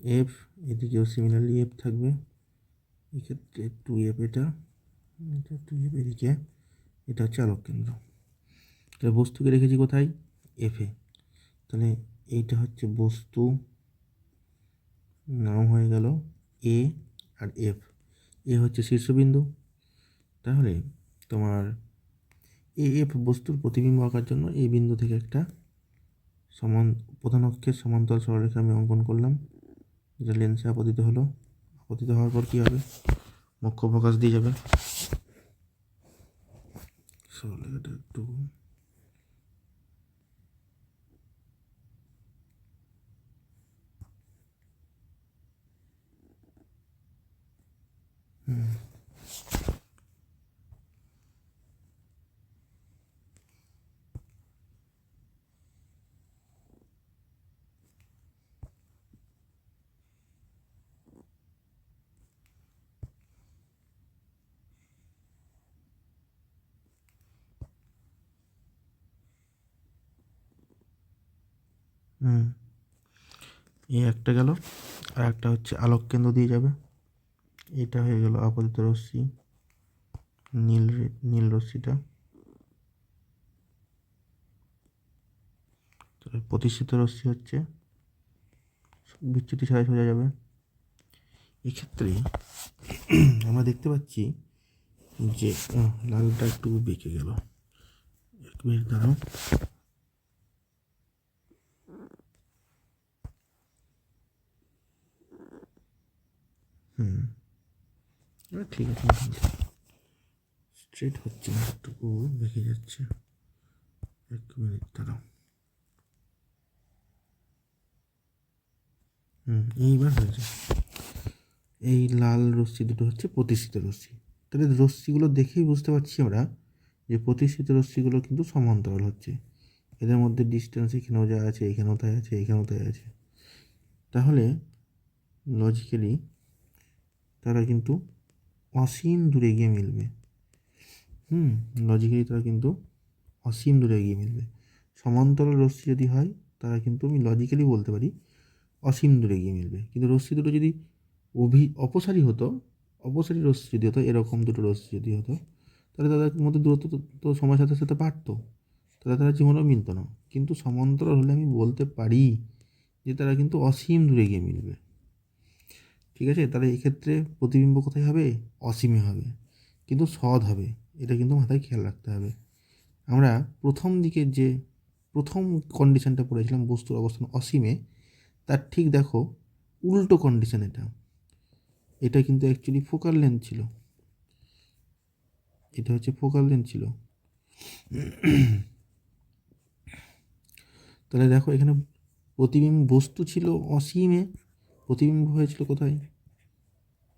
[SPEAKER 1] এফ, এদিকেও সিমিলারলি এফ থাকবে, এক্ষেত্রে 2f, এটা 2f, এদিকে এটা হচ্ছে আলোক কেন্দ্র। তাহলে বস্তুকে রেখেছি কোথায়, এফে, তাহলে এইটা হচ্ছে বস্তু, নাম হয়ে গেল এ, আর এফ, এ হচ্ছে শীর্ষবিন্দু। তাহলে তোমার এফ বস্তুর প্রতিবিম্ব আঁকার জন্য এই বিন্দু থেকে একটা প্রধান অক্ষের সমান্তরাল সরলরেখা আমি অঙ্কন করলাম, যেটা লেন্সে আপতিত হলো। আপতিত হওয়ার পর কী হবে, মুখ্য ফোকাস দিয়ে যাবে, সরলরেখাটা একটু এই একটা গেল, আর একটা হচ্ছে আলোক কেন্দ্র দিয়ে যাবে, এটা হয়ে গেল আপতিত রশ্মি, নীল রশ্মিটা। প্রতিষ্ঠিত রশ্মি হচ্ছে বিচ্যুতি ছাড়াই সোজা যাবে। এক্ষেত্রে আমরা দেখতে পাচ্ছি যে লালটা একটু বেঁকে গেল, এক মিনিট দাঁড়াও। ঠিক আছে, স্ট্রেট হচ্ছে না, একটু বেঁকে যাচ্ছে, এক মিনিট দাঁড়াও। এইবার হয়েছে। এই লাল রশ্মি দুটো হচ্ছে প্রতিষ্ঠিত রশ্মি। তাহলে রশ্মিগুলো দেখেই বুঝতে পারছি আমরা যে প্রতিষ্ঠিত রশ্মিগুলো কিন্তু সমান্তরাল হচ্ছে, এদের মধ্যে ডিস্টেন্স এখানেও যা আছে, এখানেও তাই আছে, এখানেও তাই আছে। তাহলে লজিক্যালি তারা কিন্তু অসীম দূরে গিয়ে মিলবে। লজিক্যালি তারা কিন্তু অসীম দূরে এগিয়ে মিলবে। সমান্তরাল রশ্মি যদি হয় তারা কিন্তু আমি লজিক্যালি বলতে পারি অসীম দূরে এগিয়ে মিলবে। কিন্তু রশ্মি দুটো যদি অপসারী হতো, অপসারী রশ্মি যদি হতো, এরকম দুটো রশ্মি যদি হতো, তাহলে তাদের মধ্যে দূরত্ব তো সময়ের সাথে সাথে বাড়তো, তাহলে তারা জীবনেও মিলত না। কিন্তু সমান্তরাল হলে আমি বলতে পারি যে তারা কিন্তু অসীম দূরে গিয়ে মিলবে। ঠিক আছে, তাহলে এক্ষেত্রে প্রতিবিম্ব কোথায় হবে? অসীমে হবে, কিন্তু সৎ হবে। এটা কিন্তু মাথায় খেয়াল রাখতে হবে। আমরা প্রথম দিকে যে প্রথম কন্ডিশনটা পড়েছিলাম বস্তুর অবস্থান অসীমে, তার ঠিক দেখো উল্টো কন্ডিশন। এটা কিন্তু অ্যাকচুয়ালি ফোকাল লেন্থ ছিল, এটা হচ্ছে ফোকাল লেন্থ ছিল। তাহলে দেখো এখানে প্রতিবিম্ব বস্তু ছিল অসীমে, প্রতিবিম্ব হয়েছিল কোথায়?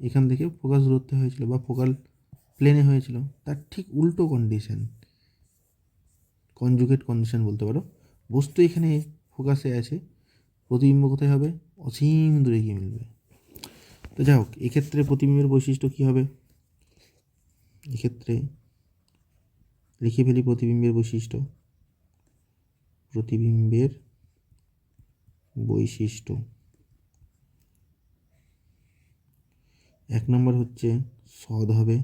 [SPEAKER 1] এখান থেকে ফোকাস দূরত্বে হয়েছিল বা ফোকাল প্লেনে হয়েছিল। তার ঠিক উল্টো কন্ডিশন, কনজুগেট কন্ডিশন বলতে পারো। বস্তু এখানে ফোকাসে আছে, প্রতিবিম্ব কোথায় হবে? অসীম দূরে গিয়ে মিলবে। তো যাই হোক, এক্ষেত্রে প্রতিবিম্বের বৈশিষ্ট্য কী হবে? এক্ষেত্রে লিখে ফেলি প্রতিবিম্বের বৈশিষ্ট্য। প্রতিবিম্বের বৈশিষ্ট্য 1 নম্বর হচ্ছে সৎ হবে,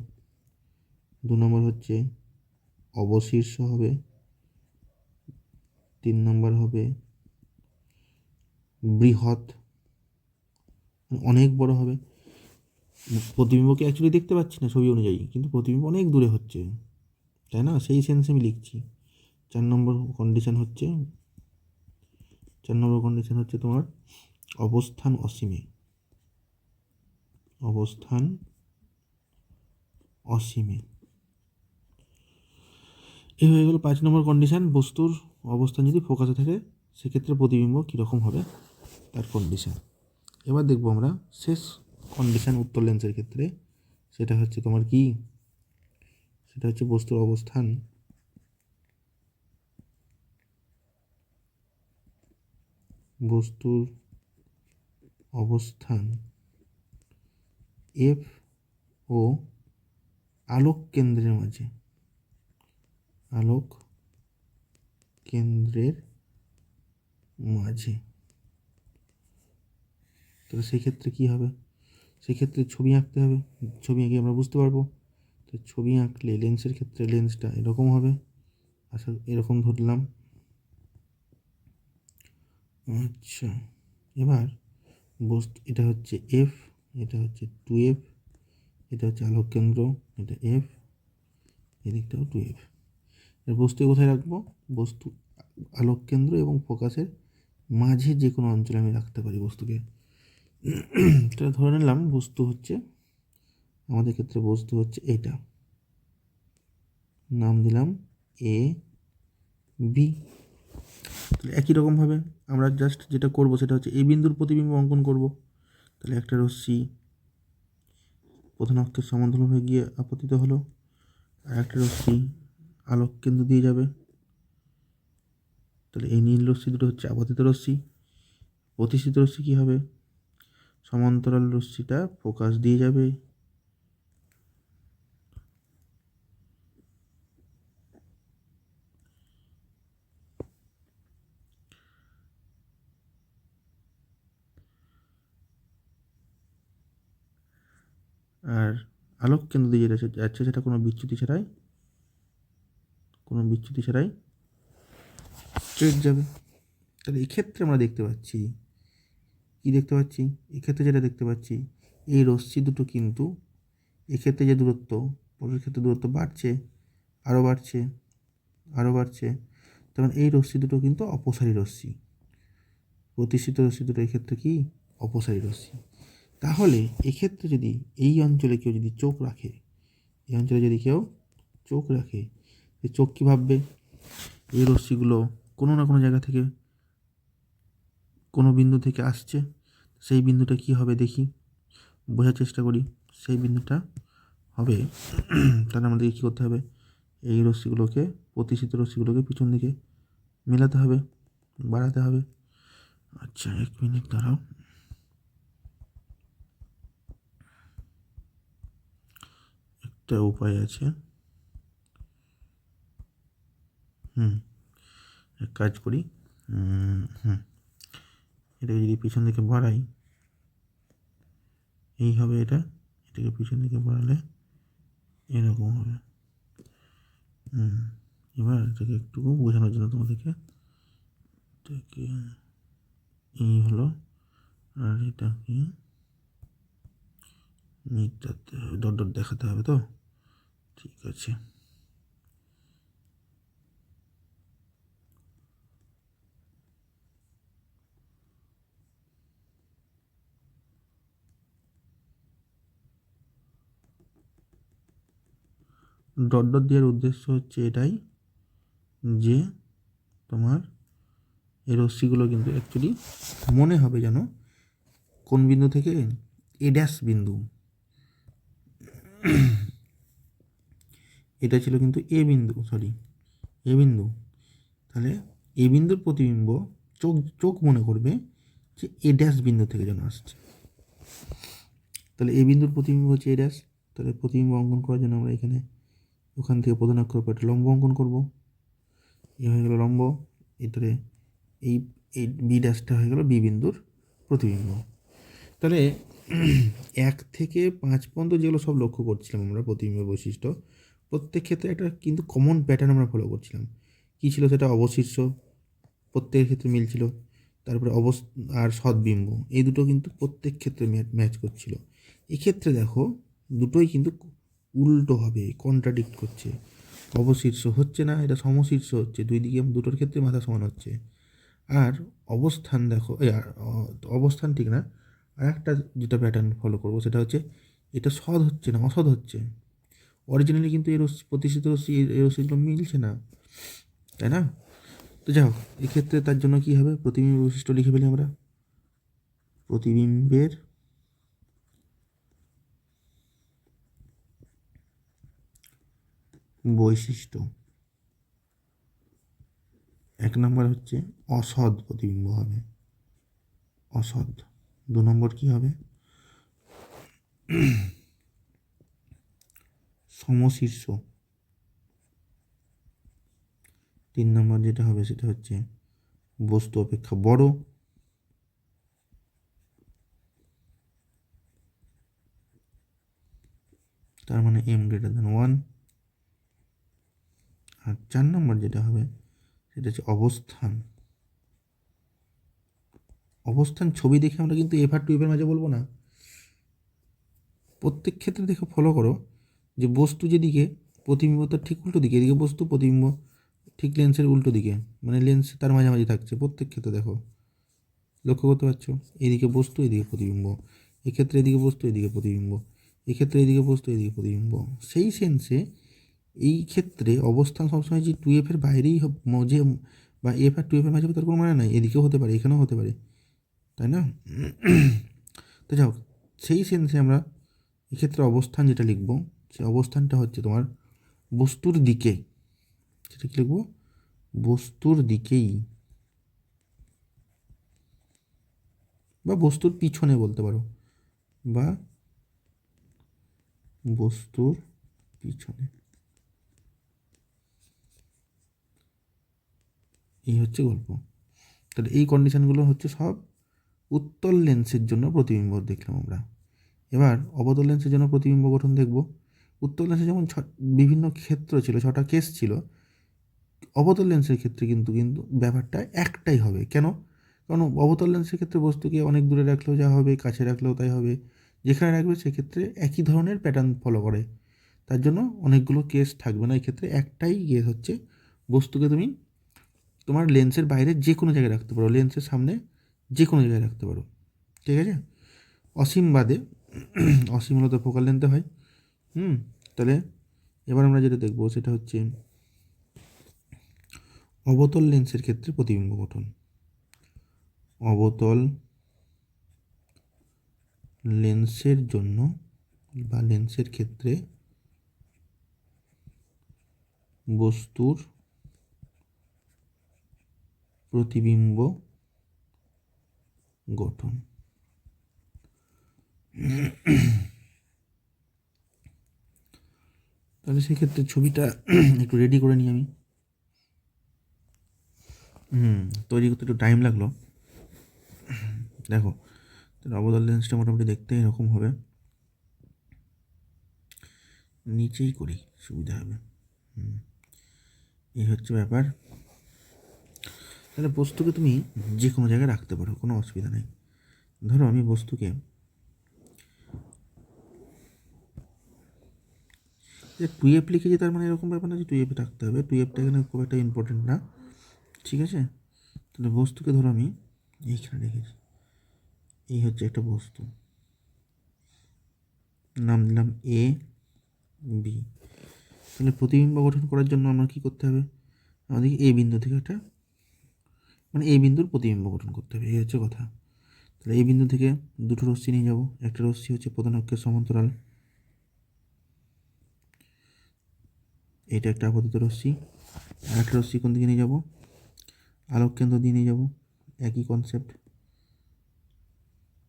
[SPEAKER 1] 2 নম্বর হচ্ছে অবশীর্ষ হবে, 3 নম্বর হবে বৃহৎ, অনেক বড় হবে। প্রতিবিম্বকে অ্যাকচুয়ালি দেখতে পাচ্ছি না ছবি অনুযায়ী, কিন্তু প্রতিবিম্ব অনেক দূরে হচ্ছে, তাই না? সেই সেন্সে আমি লিখছি। 4 নম্বর কন্ডিশন হচ্ছে তোমার অবস্থান অসীমে, অবস্থান অসীমে। এই হয়ে গেল 5 নম্বর কন্ডিশন। বস্তুর অবস্থান যদি ফোকাসে থাকে সেক্ষেত্রে প্রতিবিম্ব কীরকম হবে তার কন্ডিশন। এবার দেখবো আমরা শেষ কন্ডিশন উত্তর লেন্সের ক্ষেত্রে। সেটা হচ্ছে তোমার কি? সেটা হচ্ছে বস্তুর অবস্থান এফ ও আলোক কেন্দ্রের মাঝে, আলোক কেন্দ্রের মাঝে। তাহলে সেক্ষেত্রে কী হবে? সেক্ষেত্রে ছবি আঁকতে হবে, ছবি এঁকে আমরা বুঝতে পারবো। তো ছবি আঁকলে লেন্সের ক্ষেত্রে লেন্সটা এরকম হবে। আচ্ছা, এরকম ধরলাম। আচ্ছা, এবার বস্তু এটা হচ্ছে এফ, এটা হচ্ছে 2F, এটা হচ্ছে আলোক কেন্দ্র, এটা এফ, এদিকটাও 2F। এর বস্তু কোথায় রাখবো? বস্তু আলোক কেন্দ্র এবং ফোকাসের মাঝে যে কোনো অঞ্চলে আমি রাখতে পারি বস্তুকে। এটা ধরে নিলাম বস্তু হচ্ছে, আমাদের ক্ষেত্রে বস্তু হচ্ছে এটা, নাম দিলাম এ বি। তাহলে একই রকমভাবে আমরা জাস্ট যেটা করব সেটা হচ্ছে এই বিন্দুর প্রতিবিম্ব অঙ্কন করব। তাহলে একটা রশ্মি প্রধান অক্ষের সমান্তরাল হয়ে গিয়ে আপতিত হলো, আর একটা রশ্মি আলোক কেন্দ্র দিয়ে যাবে। তাহলে এই নীল রশ্মি দুটো হচ্ছে আপতিত রশ্মি। প্রতিষ্ঠিত রশ্মি কী হবে? সমান্তরাল রশ্মিটা ফোকাস দিয়ে যাবে, আর আলোক কেন্দ্র দিয়ে যেটা যাচ্ছে সেটা কোনো বিচ্যুতি ছাড়াই স্ট্রেট যাবে। তাহলে এক্ষেত্রে আমরা দেখতে পাচ্ছি কি? এক্ষেত্রে যেটা দেখতে পাচ্ছি, এই রশ্মি দুটো কিন্তু এক্ষেত্রে যে দূরত্ব, পরের ক্ষেত্রে দূরত্ব বাড়ছে, আরও বাড়ছে, আরও বাড়ছে। তখন এই রশ্মি দুটো কিন্তু অপসারী রশ্মি। প্রতিষ্ঠিত রশ্মি দুটো এক্ষেত্রে কি? অপসারী রশ্মি। তাহলে এক্ষেত্রে যদি এই অঞ্চলে কেউ যদি চোখ রাখে, এই অঞ্চলে যদি কেউ চোখ রাখে, এই চোখ কী ভাববে? এই রশ্মিগুলো কোনো না কোনো জায়গা থেকে, কোনো বিন্দু থেকে আসছে। সেই বিন্দুটা কি হবে দেখি, বোঝার চেষ্টা করি। সেই বিন্দুটা হবে, তাহলে আমাদেরকে কী করতে হবে? এই রশ্মিগুলোকে, প্রতিষ্ঠিত রশ্মিগুলোকে পিছন দিকে মেলাতে হবে, বাড়াতে হবে। আচ্ছা, 1 মিনিট দাঁড়াও। একটা উপায় আছে, এক কাজ করি, এটাকে যদি পিছন দিকে বাড়াই এই হবে, এটাকে পিছন দিকে বাড়ালে এরকম হবে। এবার এটাকে একটু বোঝানোর জন্য তোমাদেরকে, এটাকে এই হলো, আর এটাকে মিটাতে হবে, ডট ডট দেখাতে হবে। তো ঠিক আছে, ডট ডট দেওয়ার উদ্দেশ্য হচ্ছে এটাই যে তোমার এই রশ্মিগুলো কিন্তু অ্যাকচুয়ালি মনে হবে যেন কোন বিন্দু থেকে, এ ড্যাশ বিন্দু, এটা ছিল কিন্তু এ বিন্দু, এ বিন্দু। তাহলে এ বিন্দুর প্রতিবিম্ব চোখ চোখ মনে করবে যে এ ড্যাশ বিন্দু থেকে যেন আসছে। তাহলে এ বিন্দুর প্রতিবিম্ব হচ্ছে এ ড্যাশ। তাহলে প্রতিবিম্ব অঙ্কন করার জন্য আমরা এখানে ওখান থেকে প্রধান অক্ষর একটা লম্ব অঙ্কন করব। এ হয়ে গেল লম্ব, এটারে এই এই বি ড্যাশটা হয়ে গেল বি বিন্দুর প্রতিবিম্ব। তাহলে 1 থেকে 5 পর্যন্ত যেগুলো সব লক্ষ্য করছিলাম আমরা প্রতিবিম্ব বৈশিষ্ট্য, প্রত্যেক ক্ষেত্রে একটা কিন্তু কমন প্যাটার্ন আমরা ফলো করছিলাম। কী ছিল সেটা? অবশীর্ষ, প্রত্যেকের ক্ষেত্রে মিলছিল। তারপরে আর সদ্বিম্ব, এই দুটো কিন্তু প্রত্যেক ক্ষেত্রে ম্যাচ করছিল। এক্ষেত্রে দেখো দুটোই কিন্তু উল্টো হবে, কন্ট্রাডিক্ট করছে। অবশীর্ষ হচ্ছে না, এটা সমশীর্ষ হচ্ছে, দুই দিকে দুটোর ক্ষেত্রে মাথা সমান হচ্ছে। আর অবস্থান দেখো, অবস্থান ঠিক না, আর একটা যেটা প্যাটার্ন ফলো করবো সেটা হচ্ছে এটা সৎ হচ্ছে না, অসৎ হচ্ছে। অরিজিনালি কিন্তু এর প্রতিষ্ঠিত রশ্মি এই রশ্মিগুলো মিলছে না, তাই না? তো যাই হোক, এক্ষেত্রে তার জন্য কী হবে, প্রতিবিম্ব বৈশিষ্ট্য লিখে ফেলি আমরা। প্রতিবিম্বের বৈশিষ্ট্য 1 নম্বর হচ্ছে অসৎ প্রতিবিম্ব হবে, অসৎ। 2 নম্বর কী হবে? সমশীর্ষ। 3 নম্বর যেটা হবে সেটা হচ্ছে বস্তু অপেক্ষা বড়। তার মানে m>1। আর 4 নম্বর যেটা হবে সেটা হচ্ছে অবস্থান। অবস্থান ছবি দেখে আমরা কিন্তু এফ আর টুয়েভের মাঝে বলবো না। প্রত্যেক ক্ষেত্রে দেখে ফলো করো যে বস্তু যেদিকে প্রতিবিম্ব তার ঠিক উল্টো দিকে, এদিকে বস্তু, প্রতিবিম্ব ঠিক লেন্সের উল্টো দিকে, মানে লেন্স তার মাঝামাঝি থাকছে প্রত্যেক ক্ষেত্রে। দেখো, লক্ষ্য করতে পারছো, এদিকে বস্তু এদিকে প্রতিবিম্ব, এক্ষেত্রে এদিকে বস্তু এদিকে প্রতিবিম্ব, এক্ষেত্রে এদিকে বস্তু এদিকে প্রতিবিম্ব। সেই সেন্সে এই ক্ষেত্রে অবস্থান সবসময় যে টুয়েফের বাইরেই যে বা এফ আর টুয়েফের মাঝে তার কোনো মানে নাই, এদিকেও হতে পারে এখানেও হতে পারে, তাই না? তো যাই হোক, সেই সেন্সে আমরা এক্ষেত্রে অবস্থান যেটা লিখব, সেই অবস্থানটা হচ্ছে তোমার বস্তুর দিকে। সেটা কি লিখব? বস্তুর দিকেই, বা বস্তুর পিছনে বলতে পারো, বা বস্তুর পিছনে। এই হচ্ছে গল্প। তাহলে এই কন্ডিশনগুলো হচ্ছে সব উত্তল লেন্সের জন্য প্রতিবিম্ব দেখলাম আমরা। এবার অবতল লেন্সের জন্য প্রতিবিম্ব গঠন দেখব। উত্তল লেন্সে যেমন বিভিন্ন ক্ষেত্র ছিল, 6টা কেস ছিল, অবতল লেন্সের ক্ষেত্রে কিন্তু কিন্তু ব্যাপারটা একটাই হবে। কেন? কারণ অবতল লেন্সের ক্ষেত্রে বস্তুকে অনেক দূরে রাখলেও যা হবে, কাছে রাখলেও তাই হবে, যেখানে রাখবে সেক্ষেত্রে একই ধরনের প্যাটার্ন ফলো করে। তার জন্য অনেকগুলো কেস থাকবে না, এক্ষেত্রে একটাই কেস হচ্ছে বস্তুকে তুমি তোমার লেন্সের বাইরে যে কোনো জায়গায় রাখতে পারো, লেন্সের সামনে যে কোনো জায়গায় রাখতে পারো, ঠিক আছে? অসীম বাদে, অসীম হলো তো ফোকাল লেন্থে হয়। তাহলে এবার আমরা যেটা দেখবো সেটা হচ্ছে অবতল লেন্সের ক্ষেত্রে প্রতিবিম্ব গঠন। অবতল লেন্সের জন্য বা লেন্সের ক্ষেত্রে বস্তুর প্রতিবিম্ব গঠন। তাহলে সেক্ষেত্রে ছবিটা একটু রেডি করে নিই আমি। তৈরি করতে একটু টাইম লাগলো। দেখো, অবতল লেন্সটা মোটামুটি দেখতে এরকম হবে, নিচেই করি সুবিধা হবে। এই হচ্ছে ব্যাপার। তাহলে বস্তুকে তুমি যে কোনো জায়গায় রাখতে পারো, কোনো অসুবিধা নেই। ধরো আমি বস্তুকে যে টুয়েলভ লিখেছি, তার মানে এরকম ব্যাপার না যে টুয়েলভ রাখতে হবে। টুয়েলভটা এখানে খুব একটা ইম্পর্টেন্ট না, ঠিক আছে? তাহলে বস্তুকে ধরো আমি এইখানে রেখেছি, এই হচ্ছে একটা বস্তু, নাম দিলাম এ বি। তাহলে প্রতিবিম্ব গঠন করার জন্য আমরা কী করতে হবে? আমাদেরকে এই বিন্দু থেকে একটা, মানে এই বিন্দুর প্রতিবিম্ব গঠন করতে হবে, এই হচ্ছে কথা। তাহলে এই বিন্দু থেকে দুটো রশ্মি নিয়ে যাব। একটা রশ্মি হচ্ছে প্রধান অক্ষের সমান্তরাল, এটা একটা আপতিত রশ্মি। আর একটা রশ্মি কোন দিকে নিয়ে যাব? আলোক কেন্দ্র দিয়ে নিয়ে যাব, একই কনসেপ্ট।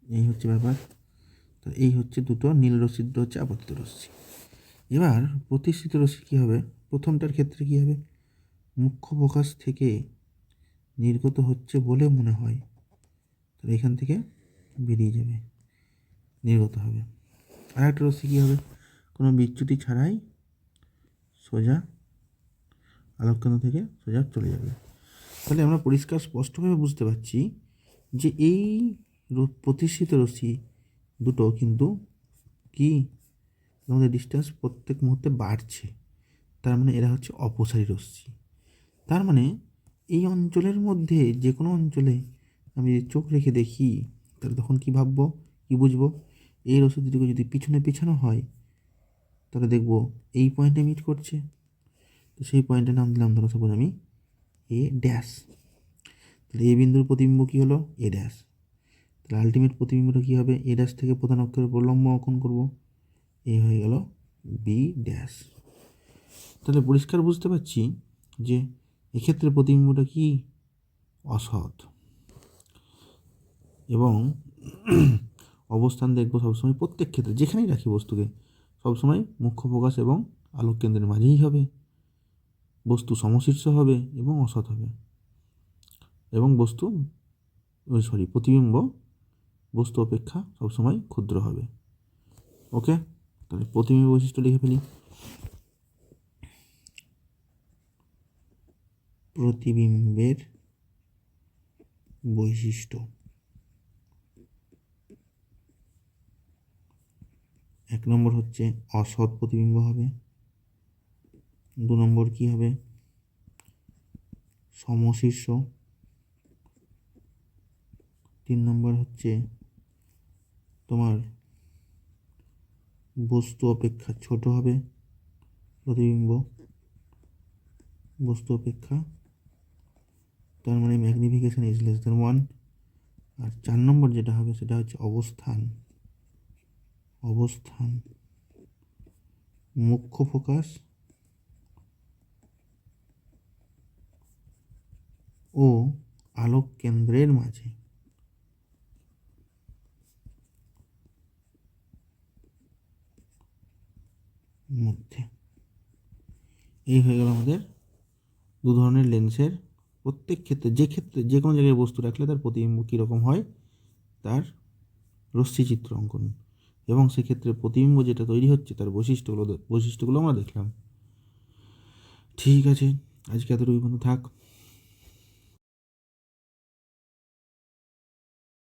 [SPEAKER 1] এই হচ্ছে ব্যাপার। তো এই হচ্ছে দুটো নীল রশ্মি, দুটো হচ্ছে আপতিত রশ্মি। এবার প্রতিষ্ঠিত রশ্মি কী হবে? প্রথমটার ক্ষেত্রে কী হবে? মুখ্য ফোকাস থেকে নির্গত হচ্ছে বলে মনে হয়, তাহলে এখান থেকে বেরিয়ে যাবে, নির্গত হবে। আর একটা রশ্মি কী হবে? কোনো বিচ্যুতি ছাড়াই সোজা আলোককেন্দ্র থেকে সোজা চলে যাবে। তাহলে আমরা পরিষ্কার স্পষ্টভাবে বুঝতে পারছি যে এই প্রতিষ্ঠিত রশ্মি দুটো কিন্তু কি, আমাদের ডিস্টেন্স প্রত্যেক মুহূর্তে বাড়ছে, তার মানে এরা হচ্ছে অপসারী রশ্মি। তার মানে এই অঞ্চলের মধ্যে যে কোনো অঞ্চলে আমি চোখ রেখে দেখি, তাহলে তখন কী ভাববো, কী বুঝবো? এই রশ্মি দুটোকে যদি পিছনে পেছানো হয়, তাহলে দেখব এই পয়েন্টে মিট করছে। তো সেই পয়েন্টের নাম দিলাম ধরো সাপোজ আমি এ ড্যাশ। তাহলে এ বিন্দুর প্রতিবিম্ব কী হলো? A dash. তাহলে আলটিমেট প্রতিবিম্বটা কী হবে? এ ড্যাশ থেকে প্রধান অক্ষের উপর লম্ব অঙ্কন করবো, এই হয়ে গেল বি ড্যাশ। তাহলে পরিষ্কার বুঝতে পারছি যে এক্ষেত্রে প্রতিবিম্বটা কি? অসৎ। এবং অবস্থান দেখবো সবসময় প্রত্যেক ক্ষেত্রে, যেখানেই রাখি বস্তুকে, সবসময় মুখ্য ফোকাস এবং আলোক কেন্দ্রের মাঝেই হবে, বস্তু সমশীর্ষ হবে এবং অসৎ হবে, এবং প্রতিবিম্ব বস্তু অপেক্ষা সবসময় ক্ষুদ্র হবে। ওকে, তাহলে প্রতিবিম্ব বৈশিষ্ট্য লিখে ফেলি। প্রতিবিম্বের বৈশিষ্ট্য, এক নম্বর হচ্ছে অসৎ প্রতিবিম্ব হবে, দু নম্বর কি হবে? সমশীর্ষ, তিন নম্বর হচ্ছে তোমার বস্তু অপেক্ষা ছোট হবে প্রতিবিম্ব, বস্তু অপেক্ষা, তার মানে ম্যাগনিফিকেশন ইজ লেস দেন 1। আর চার নম্বর যেটা হবে সেটা হচ্ছে অবস্থান, মুখ্য ফোকাস ও আলোক কেন্দ্রের মাঝে। এই হয়ে গেল আমাদের দু ধরনের লেন্সের প্রত্যেক ক্ষেত্রে, যে কোনো জায়গায় বস্তু রাখলে তার প্রতিবিম্ব কীরকম হয় তার রশ্মিচিত্র অঙ্কন, এবং সেক্ষেত্রে প্রতিবিম্ব যেটা তৈরি হচ্ছে তার বৈশিষ্ট্যগুলো আমরা দেখলাম। ঠিক আছে, আজকে এতটুকু পর্যন্ত থাক।